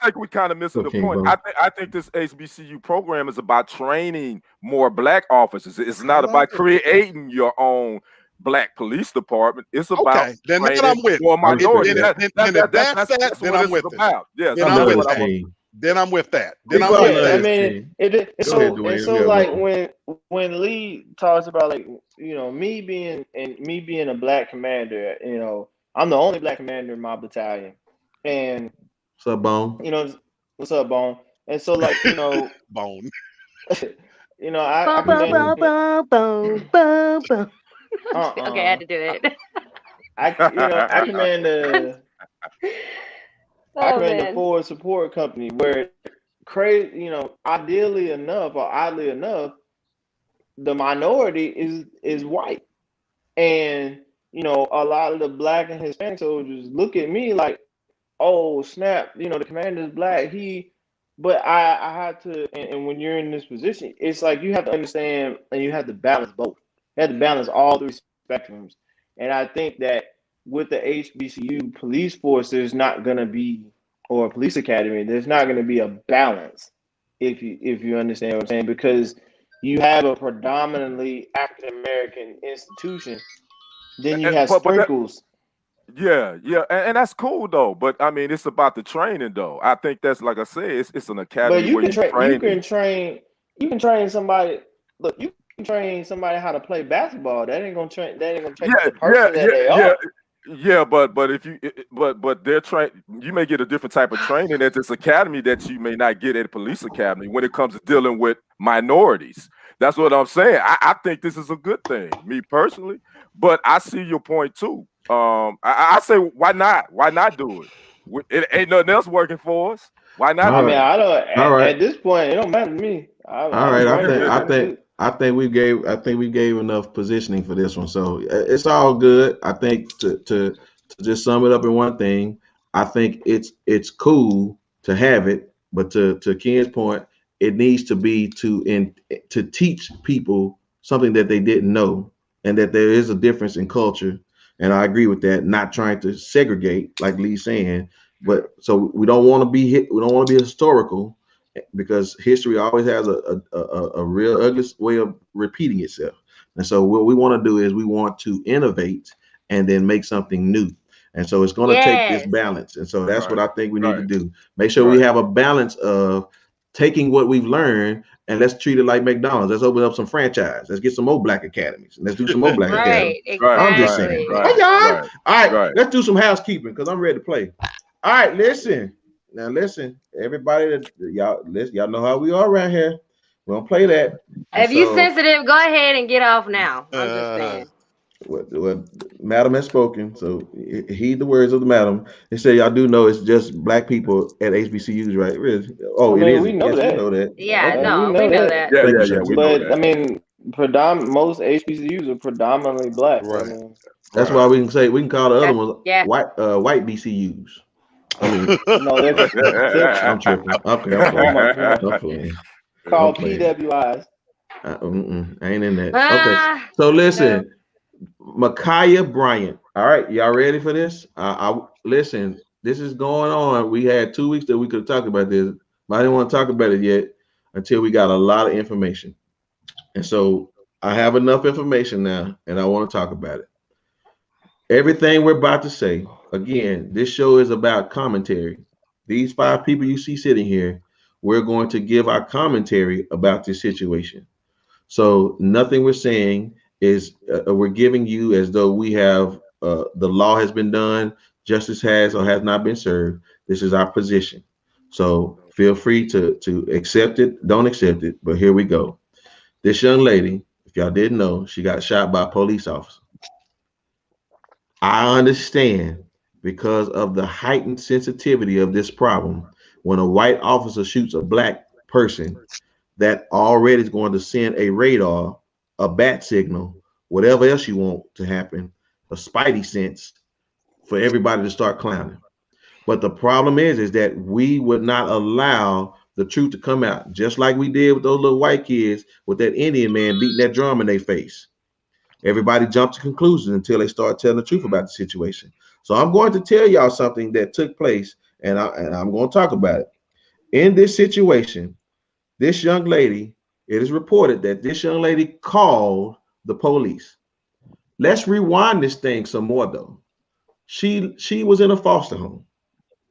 think we kind of missing the point. I think this HBCU program is about training more Black officers. It's not about creating your own Black police department. It's about then I'm with more minorities. Then I'm with it. Yes, then I'm with that. I mean, it's so like when Lee talks about like me being a Black commander, I'm the only Black commander in my battalion, and what's up, Bone? What's up, Bone? And so like Bone. I okay, I had to do it. I command the forward support company where ideally enough or oddly enough, the minority is white. And a lot of the Black and Hispanic soldiers look at me like, oh snap, the commander's Black. But I had to, and when you're in this position, it's like you have to understand and you have to balance both. You have to balance all three spectrums. And I think that with the HBCU police force, there's not going to be, or police academy, there's not going to be a balance, if you understand what I'm saying, because you have a predominantly African American institution, then you have sprinkles. Yeah, and that's cool though. But I mean, it's about the training though. I think that's like I said, it's an academy. But you can train somebody. Look, you can train somebody how to play basketball. That ain't gonna train the person that they are. Yeah, but they're trained. You may get a different type of training at this academy that you may not get at a police academy when it comes to dealing with minorities. That's what I'm saying. I think this is a good thing, me personally. But I see your point too. I say, why not? Why not do it? It ain't nothing else working for us. Why not? I mean, I don't. At this point, it don't matter to me. I think we gave enough positioning for this one, so it's all good. I think to just sum it up in one thing, I think it's cool to have it, but to Ken's point, it needs to be to teach people something that they didn't know, and that there is a difference in culture. And I agree with that. Not trying to segregate, like Lee's saying, But so we don't want to be hit. We don't want to be historical because history always has a real ugly way of repeating itself. And so what we want to do is we want to innovate and then make something new. And so it's going to take this Yes. balance. And so that's what I think we need to Right. do. Make sure we have a balance of taking what we've learned and let's treat it like McDonald's. Let's open up some franchise. Let's get some more black academies. And let's do some more black academies. Right, I'm just saying. exactly. Hey, y'all. Right. All right, Right. let's do some housekeeping because I'm ready to play. All right, listen. Now listen, everybody that y'all know how we are around here. We don't play that. And If you so, sensitive, go ahead and get off now. I'm just saying. what madam has spoken, so heed the words of the madam. They say y'all do know it's just black people at HBCUs, right? Really? Oh, I it mean, is. we know Yes, that. we know that. Yeah, Okay. no, we know we know that. that. Yeah, Thank you, yeah, sir. we know But that. I mean, most HBCUs are predominantly black. Right. I mean, That's why we can say we can call the other ones Yeah. white BCUs. I mean, no, they're I'm tripping. Okay, I'm oh playing. my god, I'm playing. called playing. PWIs. I ain't in that. Okay, so No. listen, Makhia Bryant. All right, y'all ready for this? I listen. This is going on. We had 2 weeks that we could talk about this, but I didn't want to talk about it yet until we got a lot of information. And so I have enough information now, and I want to talk about it. Everything we're about to say, again, this show is about commentary. These 5 people you see sitting here, we're going to give our commentary about this situation. So nothing we're saying is we're giving you as though we have the law has been done, justice has or has not been served. This is our position. So feel free to accept it, don't accept it, but here we go. This young lady, if y'all didn't know, she got shot by a police officer. I understand because of the heightened sensitivity of this problem. When a white officer shoots a black person, that already is going to send a radar, a bat signal, whatever else you want to happen, a spidey sense for everybody to start clowning. But the problem is that we would not allow the truth to come out, just like we did with those little white kids with that Indian man beating that drum in their face. Everybody jumped to conclusions until they start telling the truth about the situation. So I'm going to tell y'all something that took place, and I'm going to talk about it. In this situation, this young lady, it is reported that this young lady called the police. Let's rewind this thing some more though. She was in a foster home.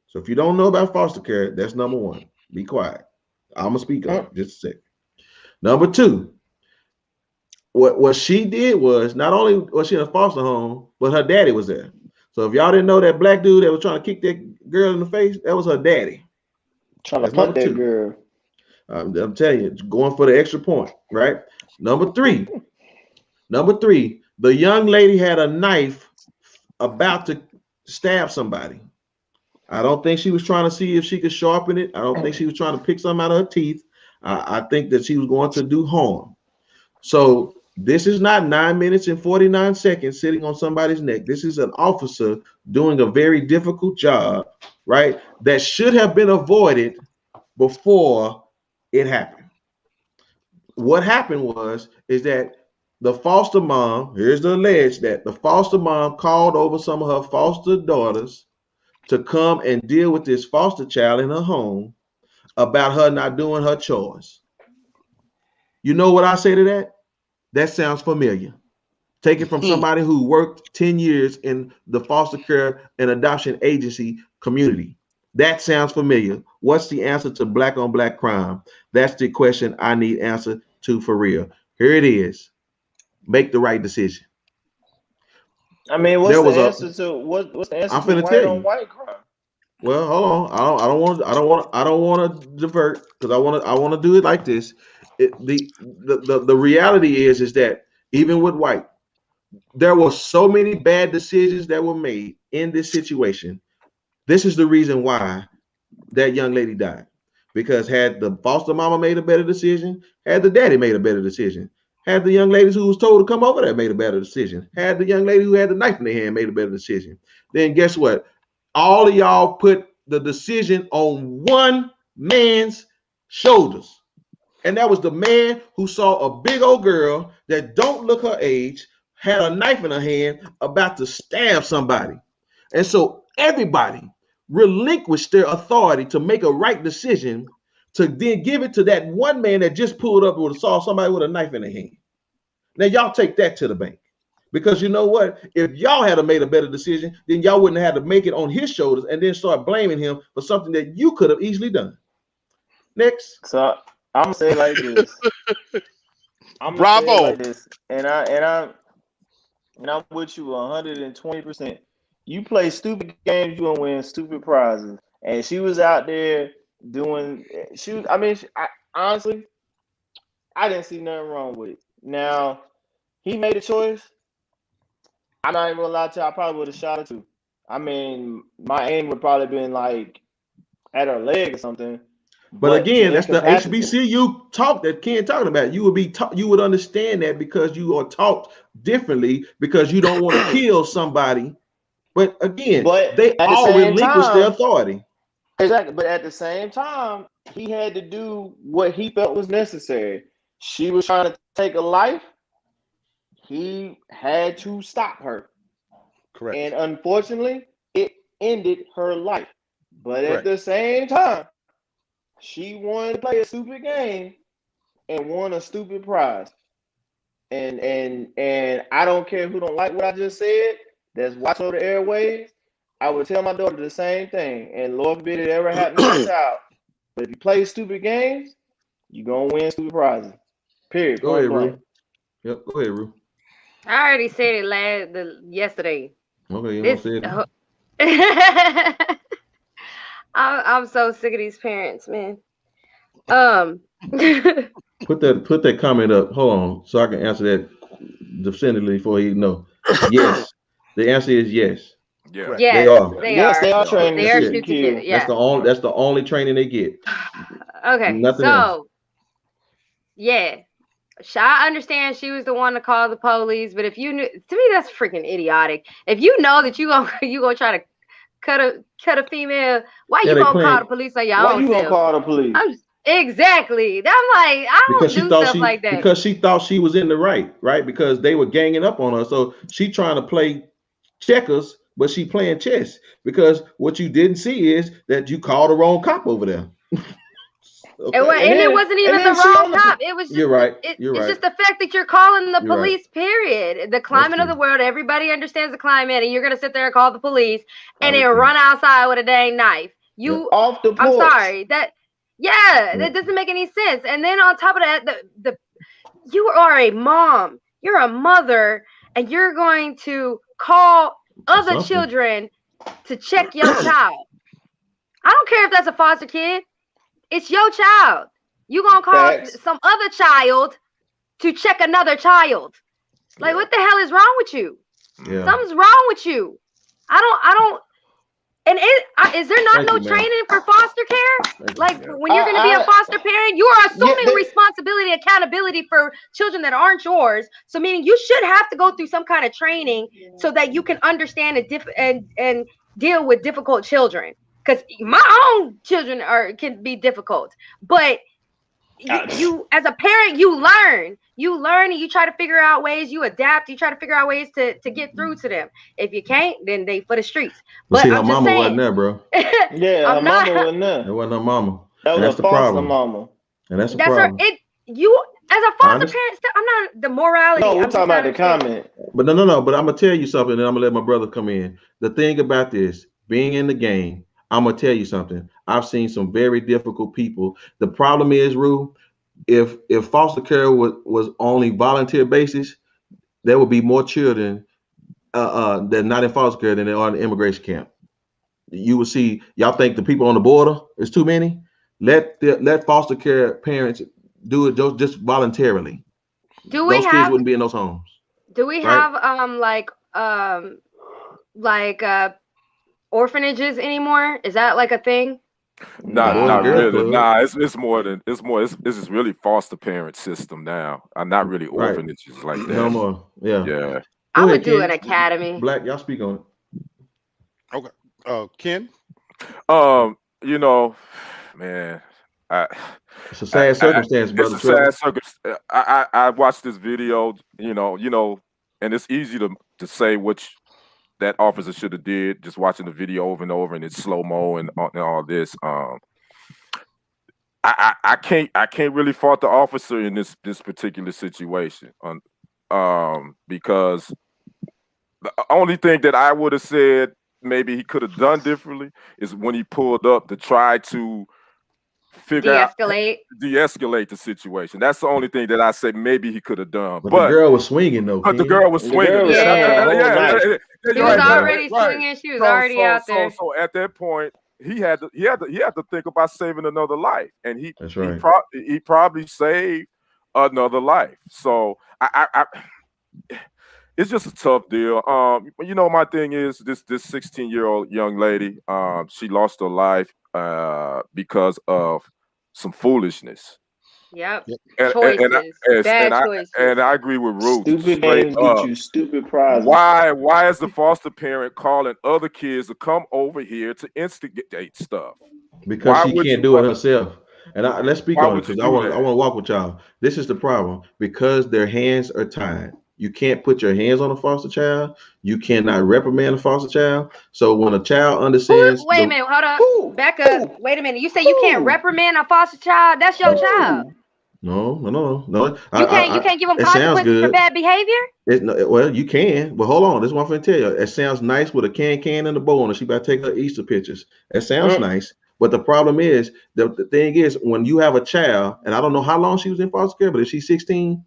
So if you don't know about foster care, that's number one. Be quiet. I'm gonna speak on it just a second. Number two, what she did was not only was she in a foster home, but her daddy was there. So if y'all didn't know that black dude that was trying to kick that girl in the face, that was her daddy. Trying That's to punt number that two. girl. I'm telling you, going for the extra point, right? Number three, the young lady had a knife about to stab somebody. I don't think she was trying to see if she could sharpen it. I don't think she was trying to pick something out of her teeth. I think that she was going to do harm. So this is not 9 minutes and 49 seconds sitting on somebody's neck. This is an officer doing a very difficult job, right? That should have been avoided before it happened. What happened is that the foster mom, here's the alleged that the foster mom called over some of her foster daughters to come and deal with this foster child in her home about her not doing her chores. You know what I say to that? That sounds familiar. Take it from somebody who worked 10 years in the foster care and adoption agency community. That sounds familiar. What's the answer to black on black crime? That's the question I need answer to for real. Here it is. Make the right decision. I mean, what's There the was a answer to what's the answer I'm to finna white tell on you. white crime? Well, hold on. I don't want to divert because I want to do it like this. The reality is that even with white, there were so many bad decisions that were made in this situation. This is the reason why that young lady died. Because had the foster mama made a better decision, had the daddy made a better decision, had the young ladies who was told to come over there made a better decision, had the young lady who had the knife in their hand made a better decision, then guess what? All of y'all put the decision on one man's shoulders. And that was the man who saw a big old girl that don't look her age, had a knife in her hand, about to stab somebody. And so everybody relinquish their authority to make a right decision to then give it to that one man that just pulled up and saw somebody with a knife in their hand. Now y'all take that to the bank. Because you know what? If y'all had made a better decision, then y'all wouldn't have had to make it on his shoulders and then start blaming him for something that you could have easily done. Next. So I'm gonna say it like this. Bravo. And I'm with you 120%. You play stupid games, you gonna win stupid prizes. And she was out there doing. Honestly, I didn't see nothing wrong with it. Now, he made a choice. I'm not even gonna lie to you, I probably would have shot her too. I mean, my aim would probably been like at her leg or something. But again, that's the HBCU talk that Ken talking about. You would be you would understand that because you are taught differently because you don't want to kill somebody. But again, they all relinquish their authority. Exactly. But at the same time, he had to do what he felt was necessary. She was trying to take a life. He had to stop her. Correct. And unfortunately, it ended her life. But at the same time, she wanted to play a stupid game and won a stupid prize. And I don't care who don't like what I just said, that's watching over the airwaves. I would tell my daughter the same thing. And Lord forbid it ever happened to a child. But if you play stupid games, you're going to win stupid prizes. Period. Go ahead, Ru. Yep, go ahead, Ru. I already said it yesterday. Okay, you want to say it? I'm so sick of these parents, man. Put that comment up. Hold on, so I can answer that definitively before he know. Yes, the answer is yes. Yeah, yes, they are. They are trained. They are shoot to kill. Yeah, that's the only training they get. Okay, nothing else. Yeah. I understand she was the one to call the police, but if you knew, to me that's freaking idiotic. If you know that you gonna try to cut a female, why you gonna call the police on your own? Why you gonna call the police? Exactly. I'm like, I don't do stuff like that. Because she thought she was in the right? Because they were ganging up on her, so she trying to play checkers, but she playing chess. Because what you didn't see is that you called the wrong cop over there. Okay. And it wasn't even the wrong cop. It was just you're right. It's just the fact that you're calling the police, period. The climate of the world, everybody understands the climate, and you're gonna sit there and call the police and then run outside with a dang knife. Off the porch. I'm sorry. That doesn't make any sense. And then on top of that, you are a mom, you're a mother, and you're going to call other children to check your child. I don't care if that's a foster kid. It's your child. You gonna call some other child to check another child? Like, what the hell is wrong with you? Yeah. Something's wrong with you. I don't. And is there not no training for foster care? Like, when you're gonna be a foster parent, you are assuming responsibility, accountability for children that aren't yours. So, meaning you should have to go through some kind of training so that you can understand and deal with difficult children. Because my own children can be difficult, but you as a parent, you learn and you try to figure out ways, you adapt, you try to figure out ways to get through to them. If you can't, then they for the streets. But see, I'm her just mama saying, wasn't there, bro. Yeah, her mama wasn't there. It wasn't her mama. That was a foster mama. And that's the problem. You as a foster parent, I'm not the morality. No, we're talking about the comment. But no. But I'm gonna tell you something, and I'm gonna let my brother come in. The thing about this, being in the game, I'm gonna tell you something. I've seen some very difficult people. The problem is, Ru, if foster care was only volunteer basis, there would be more children that are not in foster care than there are in the immigration camp. You will see. Y'all think the people on the border is too many? Let foster care parents do it just voluntarily. Those kids wouldn't be in those homes. Do we have orphanages anymore? Is that like a thing? Not really. Nah, it's just really foster parent system now. Not really orphanages like that. No more. Yeah. I would do an academy. Black, y'all speak on it. Okay. Ken? Man, it's a sad circumstance, brother. It's a sad circumstance. I watched this video, and it's easy to say what that officer should have did, just watching the video over and over and it's slow-mo and all this. I can't really fault the officer in this particular situation. Because the only thing that I would have said maybe he could have done differently is when he pulled up to try to de-escalate the situation. That's the only thing that I say maybe he could have done. But the girl was swinging though. But the girl was swinging. She was already swinging. She was already out there. So at that point, he had to think about saving another life, and he probably saved another life. So I it's just a tough deal. You know, my thing is this 16-year-old young lady, she lost her life because of some foolishness. Yep. Choices. And I agree with Ruth. Stupid games get you stupid prizes. Why is the foster parent calling other kids to come over here to instigate stuff? Because she can't do it herself. And let's speak on it, because I want to walk with y'all. This is the problem. Because their hands are tied. You can't put your hands on a foster child. You cannot reprimand a foster child. So when a child understands, wait a minute, hold up, back up. Wait a minute. You say you can't reprimand a foster child? That's your child. No. You can't give them consequences for bad behavior. Well, you can, but hold on. This is what I'm going to tell you. It sounds nice with a can and a bow on it. She about to take her Easter pictures. It sounds nice, but the problem is the thing is when you have a child, and I don't know how long she was in foster care, but if she's 16.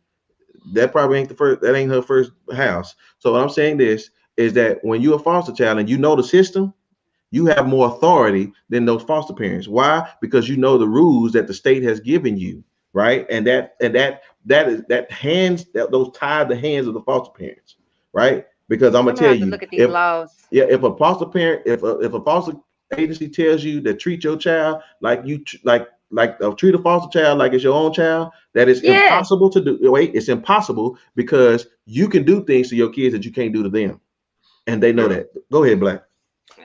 That probably ain't that ain't her first house. So what I'm saying is that when you're a foster child and you know the system, you have more authority than those foster parents. Why? Because you know the rules that the state has given you, right? And that hands those tie the hands of the foster parents, right? Because I'm gonna tell you, look at these laws. Yeah, if a foster parent, if a foster agency tells you to treat your child like treat a foster child like it's your own child, that is impossible to do. Wait, it's impossible because you can do things to your kids that you can't do to them, and they know that. Go ahead, Black.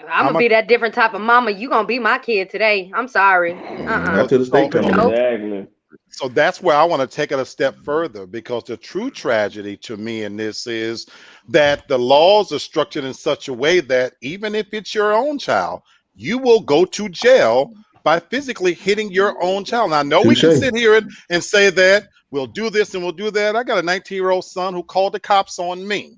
I'm gonna be that different type of mama. You gonna be my kid today? I'm sorry. Not till the state comes. Exactly. So that's where I want to take it a step further, because the true tragedy to me in this is that the laws are structured in such a way that even if it's your own child, you will go to jail by physically hitting your own child. Now, I know we can sit here and say that we'll do this and we'll do that. I got a 19-year-old son who called the cops on me,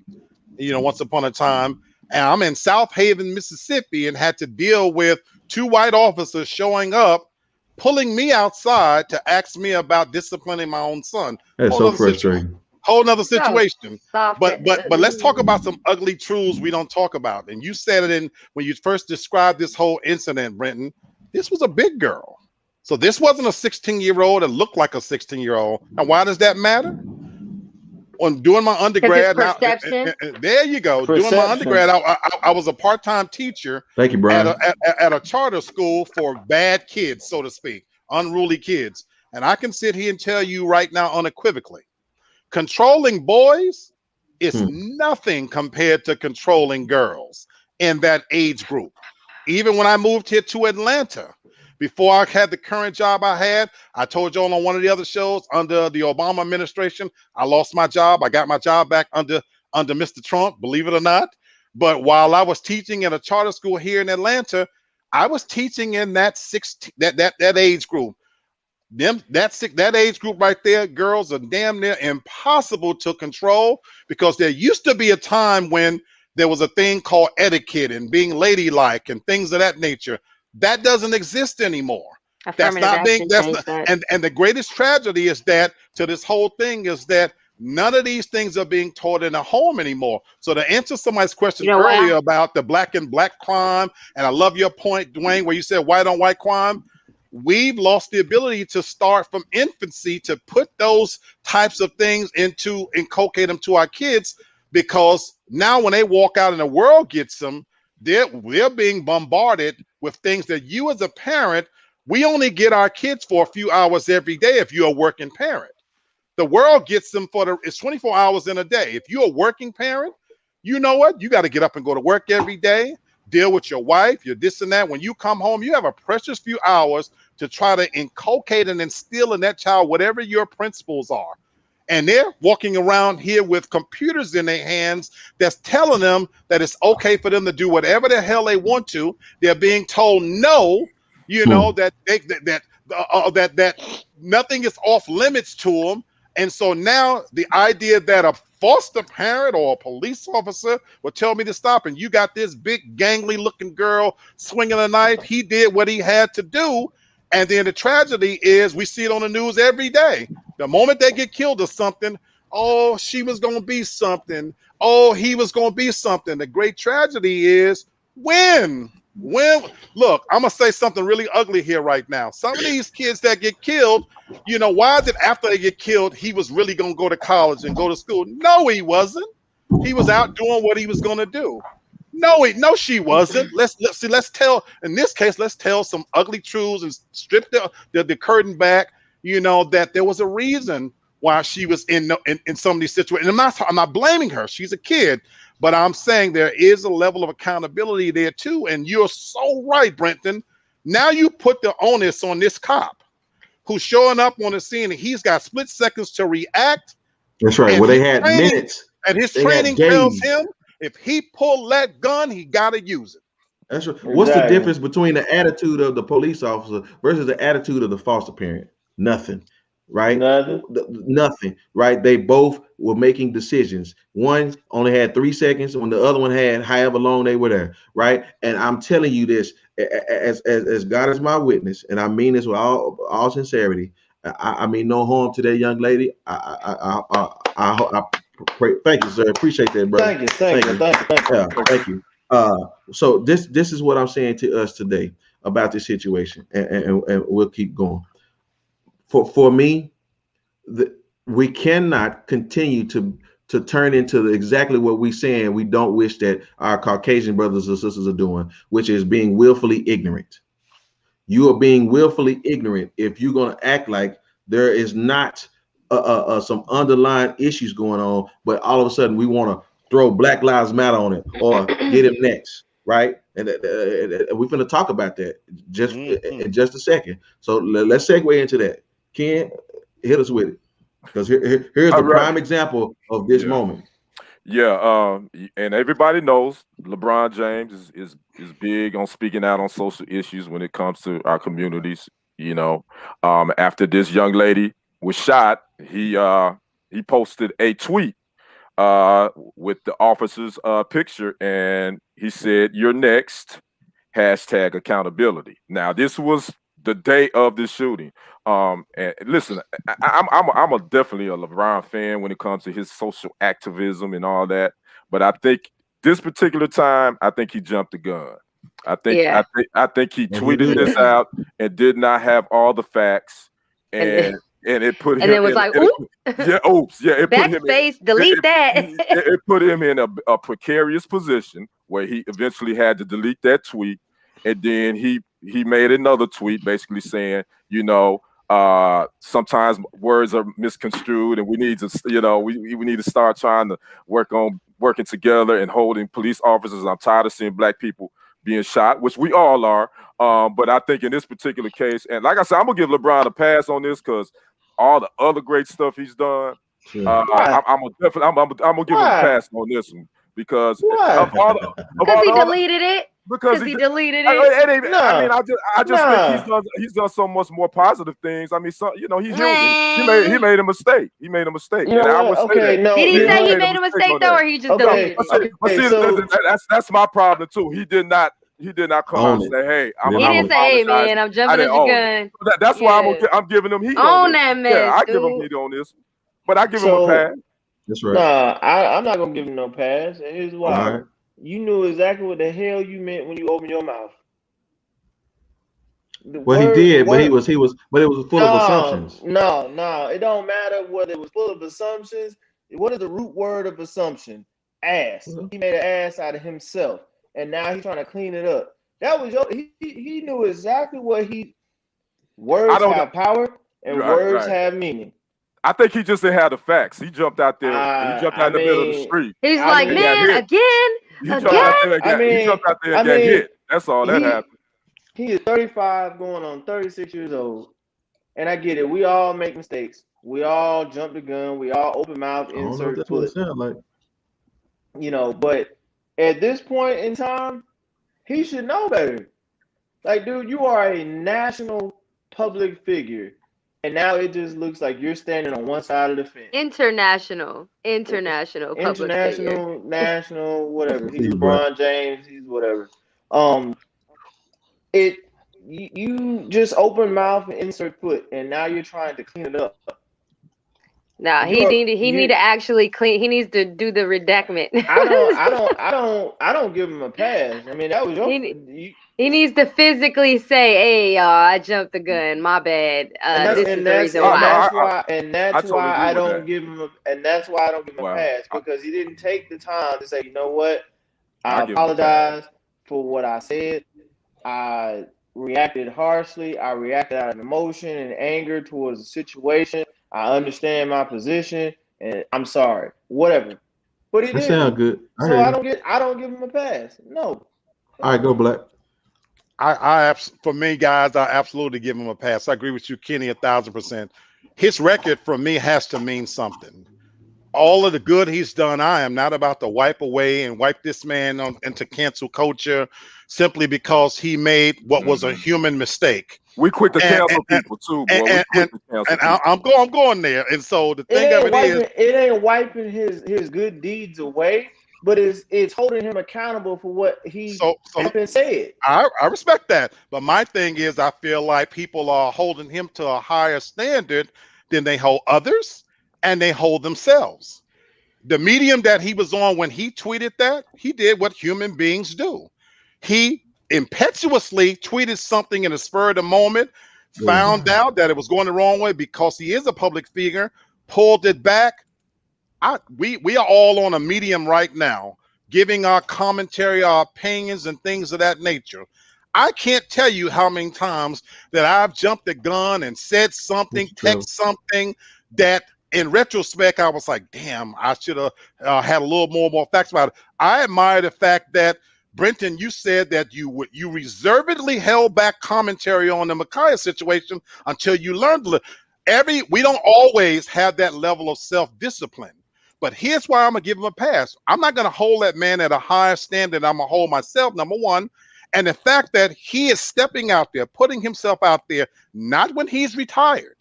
once upon a time. And I'm in South Haven, Mississippi, and had to deal with 2 white officers showing up, pulling me outside to ask me about disciplining my own son. That's so frustrating. Whole nother situation. But let's talk about some ugly truths we don't talk about. And you said it when you first described this whole incident, Brenton. This was a big girl. So this wasn't a 16-year-old that looked like a 16-year-old. And why does that matter? When doing my undergrad, there you go. Doing my undergrad, I was a part-time teacher. Thank you, Brian. At a charter school for bad kids, so to speak, unruly kids. And I can sit here and tell you right now unequivocally, controlling boys is nothing compared to controlling girls in that age group. Even when I moved here to Atlanta, before I had the current job I had, I told y'all on one of the other shows, under the Obama administration, I lost my job. I got my job back under Mr. Trump, believe it or not. But while I was teaching at a charter school here in Atlanta, I was teaching in that age group. That age group right there, girls are damn near impossible to control, because there used to be a time when there was a thing called etiquette and being ladylike and things of that nature. That doesn't exist anymore. And the greatest tragedy is that to this whole thing is that none of these things are being taught in a home anymore. So to answer somebody's question earlier about the black and black crime, and I love your point, Dwayne, where you said white on white crime, we've lost the ability to start from infancy to put those types of things inculcate them to our kids, because now when they walk out and the world gets them, they're being bombarded with things that you as a parent, we only get our kids for a few hours every day if you're a working parent. The world gets them it's 24 hours in a day. If you're a working parent, you know what? You got to get up and go to work every day, deal with your wife, your this and that. When you come home, you have a precious few hours to try to inculcate and instill in that child whatever your principles are. And they're walking around here with computers in their hands that's telling them that it's okay for them to do whatever the hell they want to. They're being told no, you know, that nothing is off limits to them. And so now the idea that a foster parent or a police officer will tell me to stop, and you got this big gangly looking girl swinging a knife, he did what he had to do. And then the tragedy is we see it on the news every day. The moment they get killed or something, oh, she was going to be something. Oh, he was going to be something. The great tragedy is when, look, I'm going to say something really ugly here right now. Some of these kids that get killed, you know, why is it after they get killed, he was really going to go to college and go to school? No, he wasn't. He was out doing what he was going to do. No, she wasn't. Let's tell, in this case, let's tell some ugly truths and strip the curtain back, you know, that there was a reason why she was in some of these situations. And I'm not blaming her. She's a kid. But I'm saying there is a level of accountability there too. And you're so right, Brenton. Now you put the onus on this cop who's showing up on the scene, and he's got split seconds to react. That's right. Well, they had minutes. And his training tells him if he pulled that gun, he got to use it. That's right. Exactly. What's the difference between the attitude of the police officer versus the attitude of the foster parent? Nothing. Right? Nothing, right? They both were making decisions. One only had 3 seconds when the other one had however long they were there, right? And I'm telling you this as God is my witness, and I mean this with all sincerity. I mean no harm to that young lady. I pray. Thank you, sir. Appreciate that, brother. Thank you. So this is what I'm saying to us today about this situation, and we'll keep going. For me, we cannot continue to turn into exactly what we're saying we don't wish that our Caucasian brothers and sisters are doing, which is being willfully ignorant. You are being willfully ignorant if you're going to act like there is not some underlying issues going on, but all of a sudden we want to throw Black Lives Matter on it or get him next, right? And we're going to talk about that just in just a second. So let's segue into that. Ken, hit us with it, because here's the prime example of this moment. Yeah, and everybody knows LeBron James is big on speaking out on social issues when it comes to our communities. You know, after this young lady was shot, he posted a tweet with the officer's picture, and he said, "You're next." Hashtag accountability. Now, this was the day of the shooting. And listen, I'm definitely a LeBron fan when it comes to his social activism and all that. But I think this particular time, I think he jumped the gun. I think he tweeted this out and did not have all the facts, and it put him. And it was like, oops. Oops. Yeah, it put him. Backspace, delete that. It put him in a precarious position where he eventually had to delete that tweet, and then he made another tweet basically saying, you know, sometimes words are misconstrued, and we need to, you know, we need to start trying to working together and holding police officers. I'm tired of seeing Black people being shot, which we all are. But I think in this particular case, and like I said, I'm gonna give LeBron a pass on this because all the other great stuff he's done. I'm gonna give him a pass on this one because because he deleted it. Because he deleted it. I mean, I just think he's done so much more positive things. I mean, you know, he's human. He made a mistake. He made a mistake. You know, and I would say that. Did he say he made a mistake though, or he just deleted it? But see, that's my problem too. He did not come out and say, "Hey, he didn't say, hey man, I'm jumping at your gun." That's why I'm giving him heat on that man. Yeah, I give him heat on this, but I give him a pass. That's right. Nah, I'm not gonna give him no pass. And here's why. You knew exactly what the hell you meant when you opened your mouth. He did, but it was full of assumptions. No, it don't matter whether it was full of assumptions. What is the root word of assumption? Ass. He made an ass out of himself, and now he's trying to clean it up. That was he knew exactly what words have power and words have meaning. I think he just didn't have the facts. He jumped out there. He jumped out in the middle of the street. He's like, man, again. He jumped out there and got hit. That's all that happened. He is 35 going on 36 years old. And I get it. We all make mistakes. We all jumped the gun. We all open mouth I don't know if insert that's what it foot. sounds like. But at this point in time, he should know better. Like, dude, you are a national public figure, and now it just looks like you're standing on one side of the fence. International public figure. International, national, whatever. He's See, bro. LeBron James. He's whatever. You just open mouth and insert foot, and now you're trying to clean it up. No, he need to actually clean. He needs to do the redactment. I don't give him a pass. I mean, that was your. He needs to physically say, "Hey, y'all, I jumped the gun. My bad. This is the reason why." That's why I don't give him a pass, because he didn't take the time to say, you know what, I apologize for what I said. I reacted harshly. I reacted out of emotion and anger towards the situation. I understand my position, and I'm sorry. Whatever. But he didn't. Sound good. So I don't give him a pass. No. All right, go Black. For me, guys, I absolutely give him a pass. I agree with you, Kenny, 1,000%. His record for me has to mean something. All of the good he's done, I am not about to wipe away and wipe this man into cancel culture simply because he made what was a human mistake. We quit the cancel people too, boy. I'm going there. And so the thing of it is, it ain't wiping his good deeds away, but it's holding him accountable for what he been said. I respect that, but my thing is, I feel like people are holding him to a higher standard than they hold others, and they hold themselves. The medium that he was on when he tweeted that, he did what human beings do. He impetuously tweeted something in a spur of the moment, found out that it was going the wrong way because he is a public figure, pulled it back. We are all on a medium right now, giving our commentary, our opinions, and things of that nature. I can't tell you how many times that I've jumped the gun and said something, text something that in retrospect, I was like, damn, I should have had a little more facts about it. I admire the fact that, Brenton, you said that you reservedly held back commentary on the Makhia situation until you learned. We don't always have that level of self-discipline. But here's why I'm going to give him a pass. I'm not going to hold that man at a higher standard than I'm going to hold myself, number one. And the fact that he is stepping out there, putting himself out there, not when he's retired.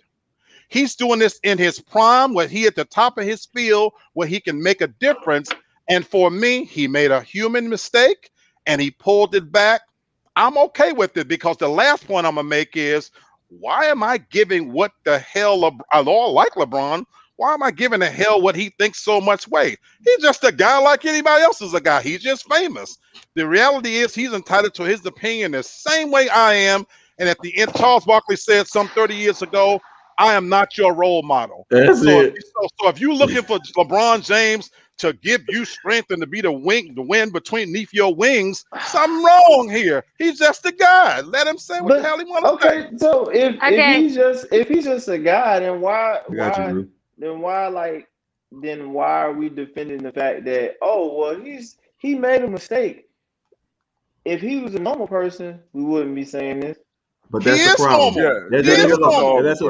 He's doing this in his prime, where he at the top of his field, where he can make a difference. And for me, he made a human mistake and he pulled it back. I'm okay with it, because the last point I'm going to make is, why am I giving what the hell, I all like LeBron, why am I giving the hell what he thinks so much weight? He's just a guy like anybody else is a guy. He's just famous. The reality is he's entitled to his opinion the same way I am. And at the end, Charles Barkley said some 30 years ago, I am not your role model. So if you're looking for LeBron James to give you strength and to be the wind beneath your wings, something wrong here. He's just a guy. Let him say what the hell he wants to say. Okay, so if he's just a guy, then why are we defending the fact that, oh well, he made a mistake? If he was a normal person, we wouldn't be saying this. But that's the problem.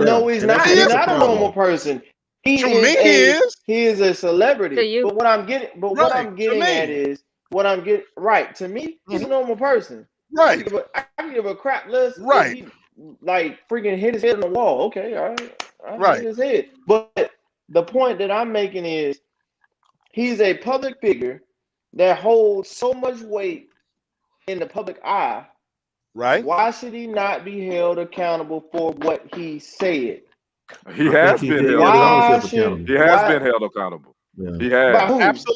No, he's not. He's not a normal person. He is a celebrity. But what I'm getting at is to me, he's a normal person. Right. I can give a crap less. Right. He, like, freaking hit his head on the wall. Okay, all right. Right. Hit his head. But the point that I'm making is, he's a public figure that holds so much weight in the public eye. Right. Why should he not be held accountable for what he said? He has been held accountable. He has been held accountable. Yeah. He has.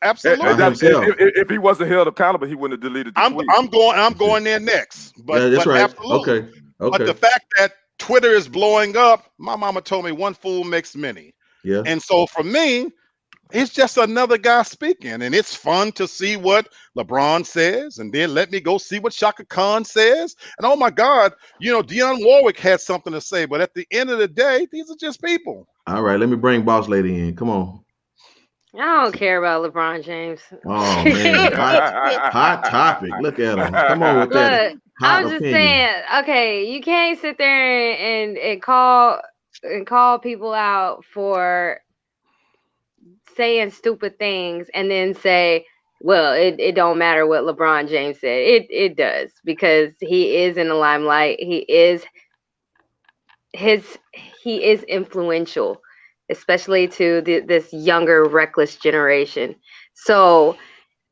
Absolutely. If he wasn't held accountable, he wouldn't have deleted the tweet. I'm going there next. But that's right. Absolutely. Okay. But the fact that Twitter is blowing up, my mama told me one fool makes many. Yeah. And so for me, it's just another guy speaking, and it's fun to see what LeBron says, and then let me go see what Shaka Khan says. And oh my God, Dionne Warwick had something to say, but at the end of the day, these are just people. All right, let me bring Boss Lady in. Come on. I don't care about LeBron James. Oh man, hot topic. Look at him. Come on with that. I'm just saying. Okay, you can't sit there and call and call people out for saying stupid things and then say, well, it don't matter what LeBron James said. It does, because he is in the limelight. He is influential, especially to this younger reckless generation. So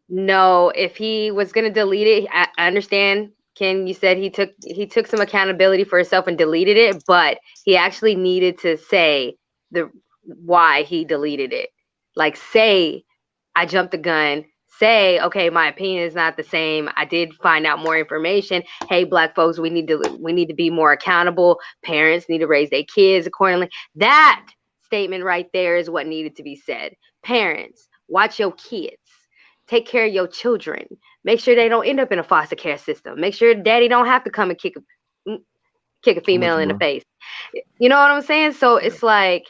no, if he was gonna delete it, I understand. Ken, you said he took some accountability for himself and deleted it, but he actually needed to say the why he deleted it. Like, say I jumped the gun. Say, okay, my opinion is not the same. I did find out more information. Hey, Black folks, we need to be more accountable. Parents need to raise their kids accordingly. That statement right there is what needed to be said. Parents, watch your kids. Take care of your children. Make sure they don't end up in a foster care system. Make sure daddy don't have to come and kick a female in the face. You know what I'm saying? So it's like,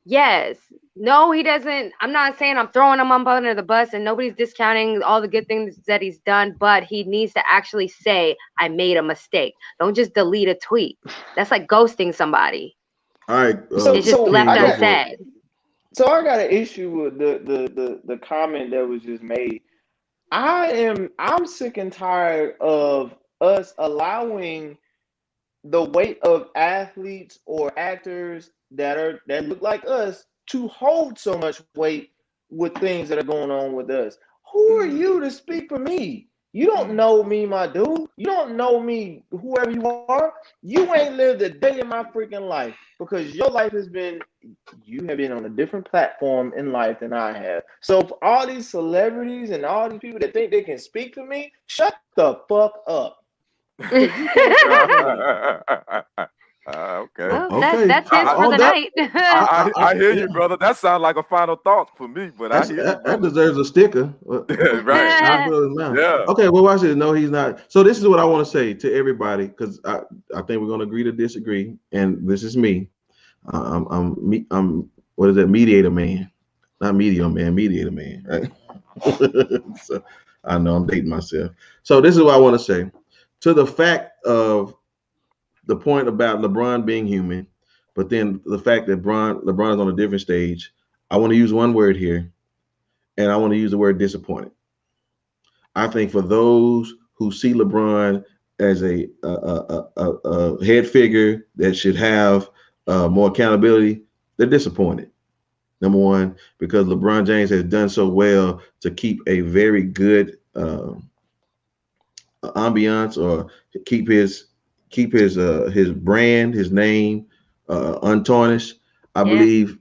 yes, no, he doesn't. I'm not saying I'm throwing him up under the bus, and nobody's discounting all the good things that he's done, but he needs to actually say, I made a mistake. Don't just delete a tweet. That's like ghosting somebody. All right. It's just left unsaid. So I got an issue with the comment that was just made. I'm sick and tired of us allowing the weight of athletes or actors that look like us to hold so much weight with things that are going on with us. Who are you to speak for me? You don't know me, my dude. You don't know me, whoever you are. You ain't lived a day in my freaking life, because your life you have been on a different platform in life than I have. So for all these celebrities and all these people that think they can speak for me, shut the fuck up. Okay. Well, Okay. that's his for the night. I hear you, brother. That sounds like a final thought for me, but I hear you, that brother. deserves a sticker. Right. Not for his mouth. Yeah. Okay, well, watch it. No, he's not. So this is what I want to say to everybody, because I think we're going to agree to disagree, and this is me. I'm what is that? Mediator man, not medium man. Mediator man. Right. So I know I'm dating myself. So this is what I want to say to the fact of the point about LeBron being human, but then the fact that LeBron is on a different stage. I want to use one word here, and I want to use the word disappointed. I think for those who see LeBron as a head figure that should have more accountability, they're disappointed. Number one, because LeBron James has done so well to keep a very good ambiance, or keep his brand, his name untarnished. I believe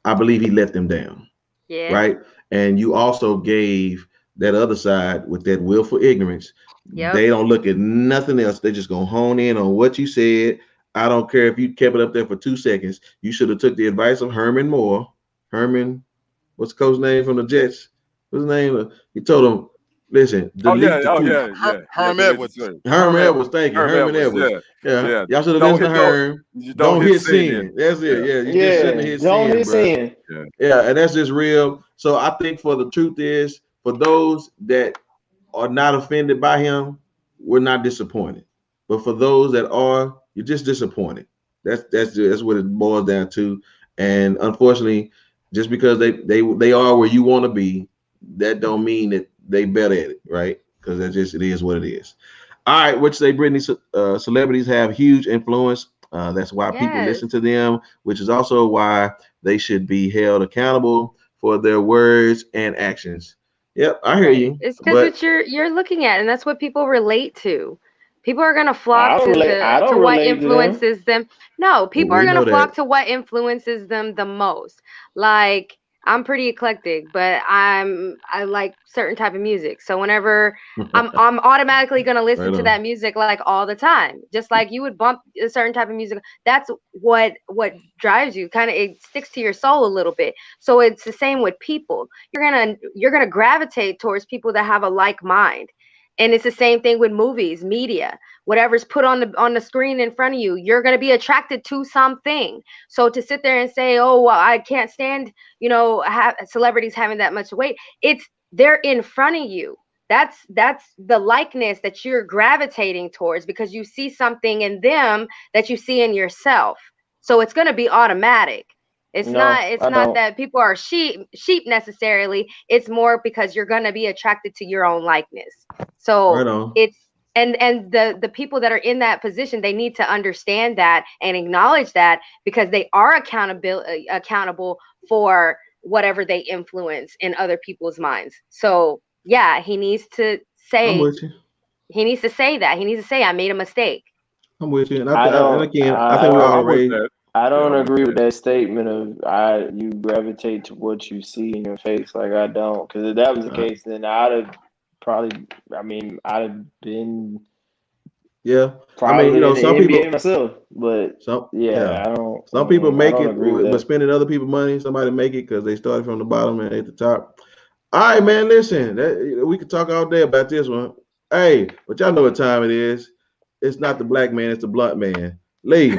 he let them down. Yeah. Right. And you also gave that other side with that willful ignorance. Yep. They don't look at nothing else. They just gonna hone in on what you said. I don't care if you kept it up there for 2 seconds. You should have took the advice of Herman Moore. Herman, what's the coach's name from the Jets? What's his name? He told him, listen, delete the tweet. Herm Edwards. Herm Edwards, thank you. Herman Edwards. Yeah. Y'all should have listened to Herm. Don't hit sin. That's it. Yeah. You just shouldn't hit don't sin, hit sin. Yeah, and that's just real. So I think for the truth is, for those that are not offended by him, we're not disappointed. But for those that are, you're just disappointed. That's what it boils down to. And unfortunately, just because they are where you want to be, that don't mean that they better at it, right? Because it is what it is. All right, which say Brittany, celebrities have huge influence. That's why people listen to them, which is also why they should be held accountable for their words and actions. Yep, I hear you. It's because you're looking at, and that's what people relate to. People are gonna flock to what influences them. No, people are gonna flock to what influences them the most. Like, I'm pretty eclectic, but I like certain type of music. So whenever I'm automatically gonna listen to that music like all the time. Just like you would bump a certain type of music. That's what drives you. Kind of, it sticks to your soul a little bit. So it's the same with people. You're gonna gravitate towards people that have a like mind. And it's the same thing with movies, media, whatever's put on the screen in front of you, you're going to be attracted to something. So to sit there and say, oh, well, I can't stand, celebrities having that much weight. They're in front of you. That's the likeness that you're gravitating towards, because you see something in them that you see in yourself. So it's going to be automatic. It's No, not I don't. that people are sheep necessarily. It's more because you're going to be attracted to your own likeness. So Right on. it's and the people that are in that position, they need to understand that and acknowledge that, because they are accountable for whatever they influence in other people's minds. So yeah, he needs to I'm say with you. that. He needs to say, I made a mistake. I'm with you. And I and don't. again, I think we all I'm with raised. that. I don't I'm with agree with that. that statement of you gravitate to what you see in your face. Like, I don't, because if that was the case, then I'd have probably. I mean, I'd have been Yeah. probably in the some NBA people, myself. But yeah. I don't. Some people make I don't it, agree with but that. spending other people's money. Somebody make it because they started from the bottom and at the top. All right, man. Listen, we could talk all day about this one. Hey, but y'all know what time it is. It's not the black man, it's the blunt man. Lee,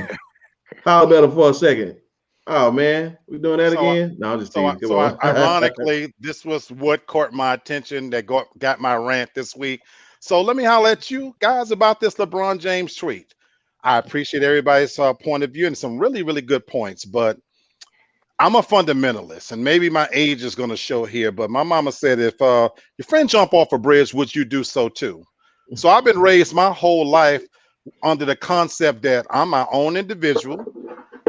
holler better for a second. Oh man, we doing that So, again? No, I'm just teasing. Come on. ironically, this was what caught my attention that got my rant this week. So let me holler at you guys about this LeBron James tweet. I appreciate everybody's point of view and some really, really good points, but I'm a fundamentalist, and maybe my age is going to show here, but my mama said, if your friend jump off a bridge, would you do so too? So I've been raised my whole life under the concept that I'm my own individual.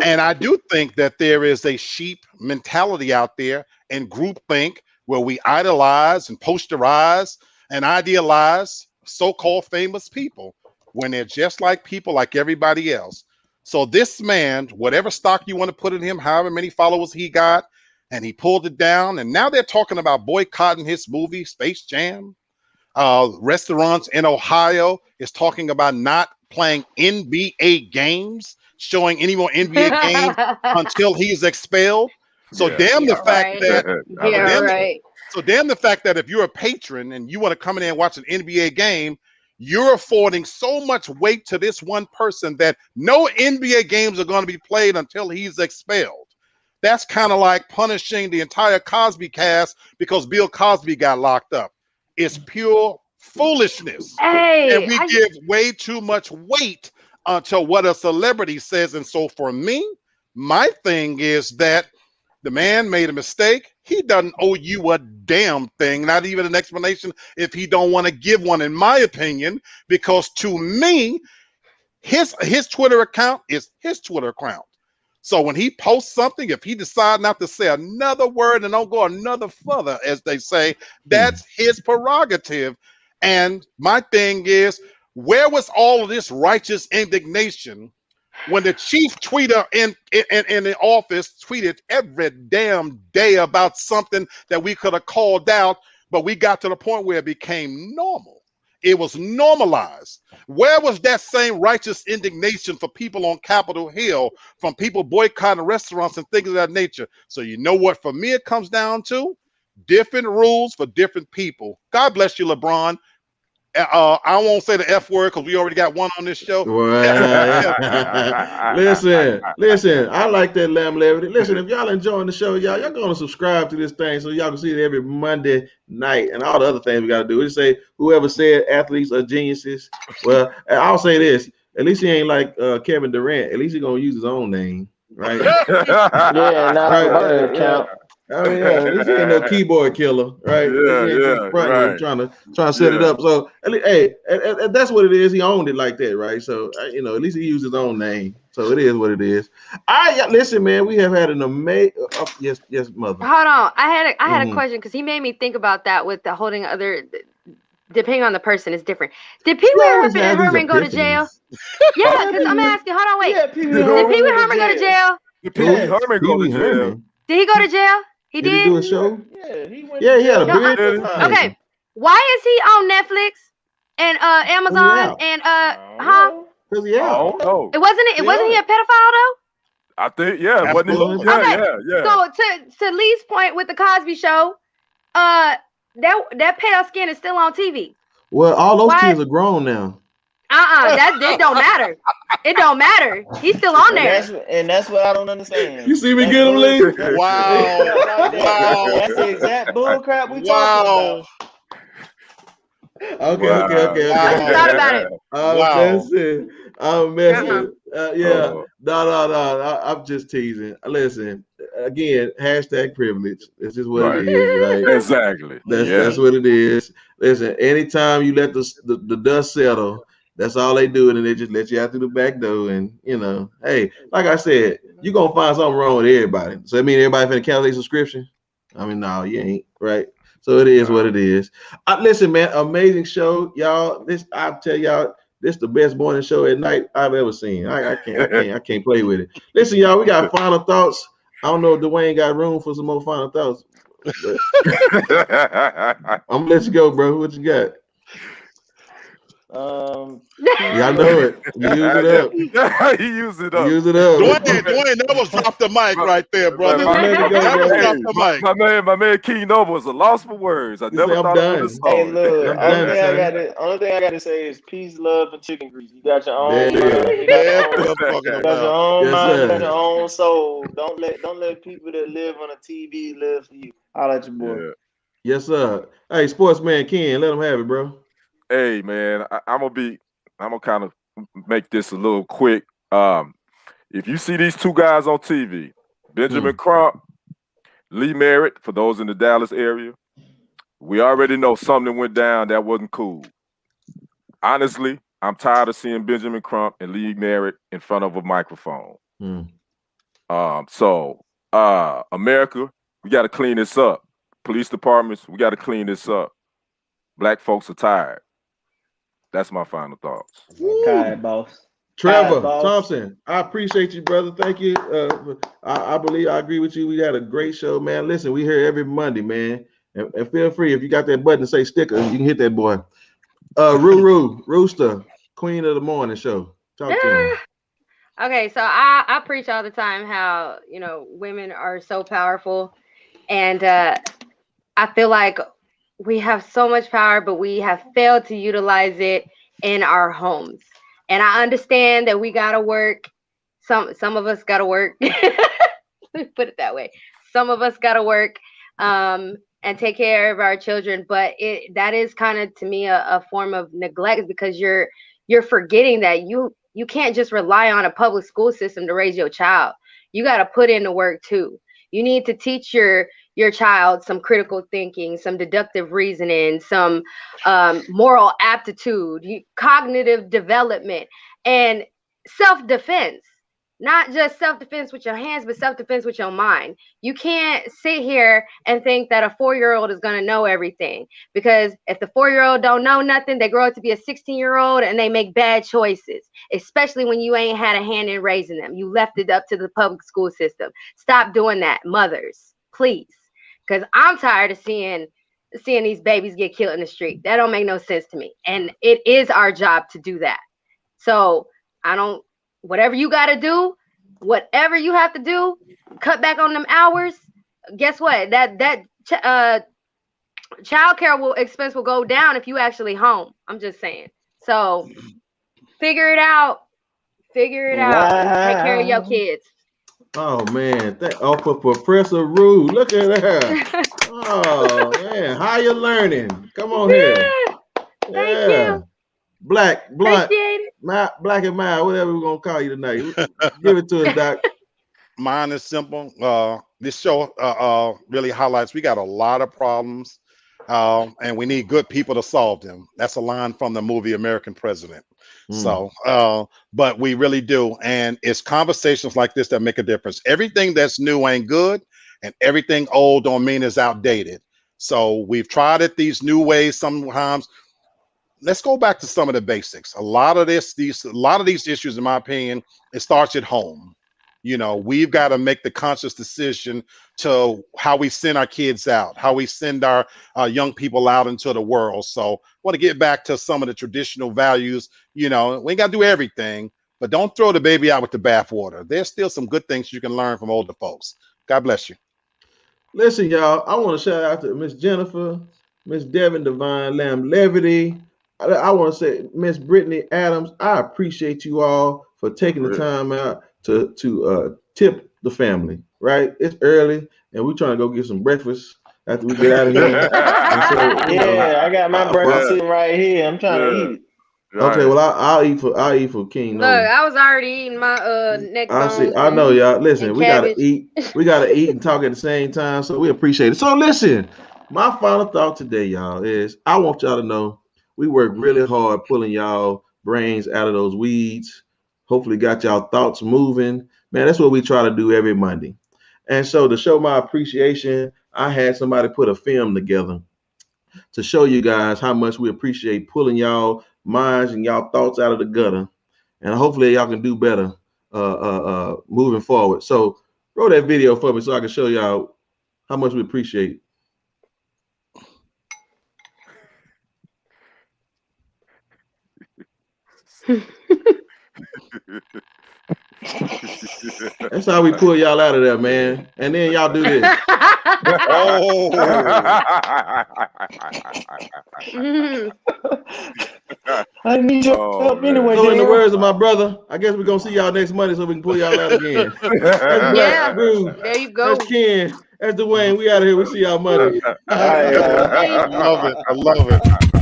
And I do think that there is a sheep mentality out there and groupthink where we idolize and posterize and idealize so-called famous people when they're just like people like everybody else. So this man, whatever stock you want to put in him, however many followers he got, and he pulled it down. And now they're talking about boycotting his movie, Space Jam. Restaurants in Ohio is talking about not playing NBA games, showing any more NBA games until he's expelled. So Yeah. damn the Yeah, fact right. that Yeah, damn, right. so damn the fact that if you're a patron and you want to come in and watch an NBA game, you're affording so much weight to this one person that no NBA games are going to be played until he's expelled. That's kind of like punishing the entire Cosby cast because Bill Cosby got locked up. It's pure foolishness. And Hey, we give way too much weight to what a celebrity says. And so for me, my thing is that the man made a mistake. He doesn't owe you a damn thing, not even an explanation if he don't want to give one, in my opinion, because to me, his Twitter account is his Twitter account. So when he posts something, if he decides not to say another word and don't go another further, as they say, that's his prerogative. And my thing is, where was all of this righteous indignation when the chief tweeter in the office tweeted every damn day about something that we could have called out, but we got to the point where it became normal? It was normalized. Where was that same righteous indignation for people on Capitol Hill, from people boycotting restaurants and things of that nature? So you know what, for me, it comes down to different rules for different people. God bless you, LeBron. I won't say the F word because we already got one on this show. Well, listen. I like that lamb levity. Listen, if y'all enjoying the show, y'all gonna subscribe to this thing so y'all can see it every Monday night and all the other things we gotta do. We just say whoever said athletes are geniuses. Well, I'll say this: at least he ain't like Kevin Durant. At least he gonna use his own name, right? Yeah, not Right, a burner yeah. account. I mean, yeah, at least he ain't no keyboard killer, right? At least he ain't just fronting and trying to set it up. So, hey, and that's what it is. He owned it like that, right? So, at least he used his own name. So it is what it is. Listen, man, we have had an amazing. Yes, mother. Hold on, I had a question because he made me think about that with the holding other. Depending on the person, is different. Did Pee Wee Herman go to jail? Yeah, because I'm asking. Hold on, wait. Yeah, Did Pee Wee Herman go to jail? Did Pee Wee Herman go to jail? Did he go to jail? He did. He do a show? Yeah, he went. Yeah, he had a beard. Okay, why is he on Netflix and Amazon and Because he out. Oh, It wasn't he a pedophile though? I think wasn't he? Yeah. So to Lee's point with the Cosby Show, that pale skin is still on TV. Well, all those kids are grown now. It don't matter. It don't matter. He's still on there. And that's what I don't understand. You see me get him, Lee? Wow. That's the exact bull crap we talking about. Okay. I just thought about it. I'm messing. I'm messing. Yeah. Oh, No. I'm just teasing. Listen, again, hashtag privilege. This is what it right. is, right? Exactly. That's what it is. Listen, anytime you let the dust settle, that's all they do, and then they just let you out through the back door. And hey, like I said, you're gonna find something wrong with everybody. So I mean everybody finna cancel their subscription? I mean, no, you ain't, right? So it is what it is. Listen, man, amazing show, y'all. I tell y'all, this the best morning show at night I've ever seen. I can't play with it. Listen, y'all, we got final thoughts. I don't know if Dwayne got room for some more final thoughts, but I'm gonna let you go, bro. What you got? Y'all know it. You use it up. He used it up. Use it up. Dwayne, that was drop the mic right there, brother. Let it go, That was bro. drop the mic. My man King Nova was a loss for words. I never I'm thought I would have done. saw Hey, it. look, I'm only done, thing I gotta say is peace, love, and chicken grease. You got your own There it mind. is. You got That's your own. what I'm talking You got your about. own Yes, mind. You got sir. your own soul. Don't let people that live on a TV live for you. Holla at your boy. Yeah. Yes, sir. Hey, sportsman Ken, let him have it, bro. Hey man, I'm gonna kind of make this a little quick. If you see these two guys on TV, Benjamin Crump, Lee Merritt, for those in the Dallas area, we already know something went down that wasn't cool. Honestly, I'm tired of seeing Benjamin Crump and Lee Merritt in front of a microphone. America, we got to clean this up. Police departments, we got to clean this up. Black folks are tired. That's my final thoughts. Kai, boss. Trevor boss. Thompson, I appreciate you, brother. Thank you. I believe I agree with you. We had a great show, man. Listen, we here every Monday, man. And feel free, if you got that button to say sticker, you can hit that boy. Rooster, Queen of the Morning Show. Talk to him. Okay, so I preach all the time how women are so powerful, and I feel like we have so much power, but we have failed to utilize it in our homes. And I understand that we gotta work. Some of us gotta work. Put it that way. Some of us gotta work and take care of our children, but that is kind of to me a form of neglect, because you're forgetting that you can't just rely on a public school system to raise your child. You got to put in the work too. You need to teach your child some critical thinking, some deductive reasoning, some moral aptitude, cognitive development, and self-defense. Not just self-defense with your hands, but self-defense with your mind. You can't sit here and think that a 4-year-old is going to know everything, because if the 4-year-old don't know nothing, they grow up to be a 16-year-old and they make bad choices, especially when you ain't had a hand in raising them. You left it up to the public school system. Stop doing that, mothers, please, because I'm tired of seeing these babies get killed in the street. That don't make no sense to me, and it is our job to do that. So whatever you got to do, whatever you have to do, cut back on them hours. Guess what? That child care expense will go down if you actually home. I'm just saying. So figure it out. Figure it out. And take care of your kids. Oh man, for Professor Rue. Look at her. Oh man, higher learning. Come on here. Thank you. Black, blunt, appreciate it. black and mild, whatever we're gonna call you tonight. Give it to us, Doc. Mine is simple. This show really highlights we got a lot of problems, and we need good people to solve them. That's a line from the movie American President. So, but we really do, and it's conversations like this that make a difference. Everything that's new ain't good, and everything old don't mean it's outdated. So we've tried it these new ways sometimes. Let's go back to some of the basics. A lot of these issues, in my opinion, it starts at home. We've got to make the conscious decision to how we send our kids out, how we send our young people out into the world. So I want to get back to some of the traditional values. We ain't got to do everything, but don't throw the baby out with the bathwater. There's still some good things you can learn from older folks. God bless you. Listen, y'all, I want to shout out to Miss Jennifer, Miss Devin Divine Lamb Levity. I want to say Miss Brittany Adams. I appreciate you all for taking the time out to tip the family. Right? It's early, and we're trying to go get some breakfast. after we get out of here. And so, Yeah, I got my burger sitting right here. I'm trying to eat it. Okay, well I'll eat for King. Look, I was already eating my neck bones. I know y'all. Listen, we cabbage. gotta eat. We gotta eat and talk at the same time. So we appreciate it. So listen, my final thought today, y'all, is I want y'all to know we work really hard pulling y'all brains out of those weeds. Hopefully, got y'all thoughts moving. Man, that's what we try to do every Monday. And so to show my appreciation, I had somebody put a film together to show you guys how much we appreciate pulling y'all minds and y'all thoughts out of the gutter. And hopefully y'all can do better moving forward. So roll that video for me so I can show y'all how much we appreciate. That's how we pull y'all out of there, man. And then y'all do this. Oh. I need your help anyway. So in the words of my brother, I guess we're gonna see y'all next Monday so we can pull y'all out again. Yeah, Bruce, there you go. that's Ken. That's Dwayne. We out of here. We see y'all Monday. I love it. I love it.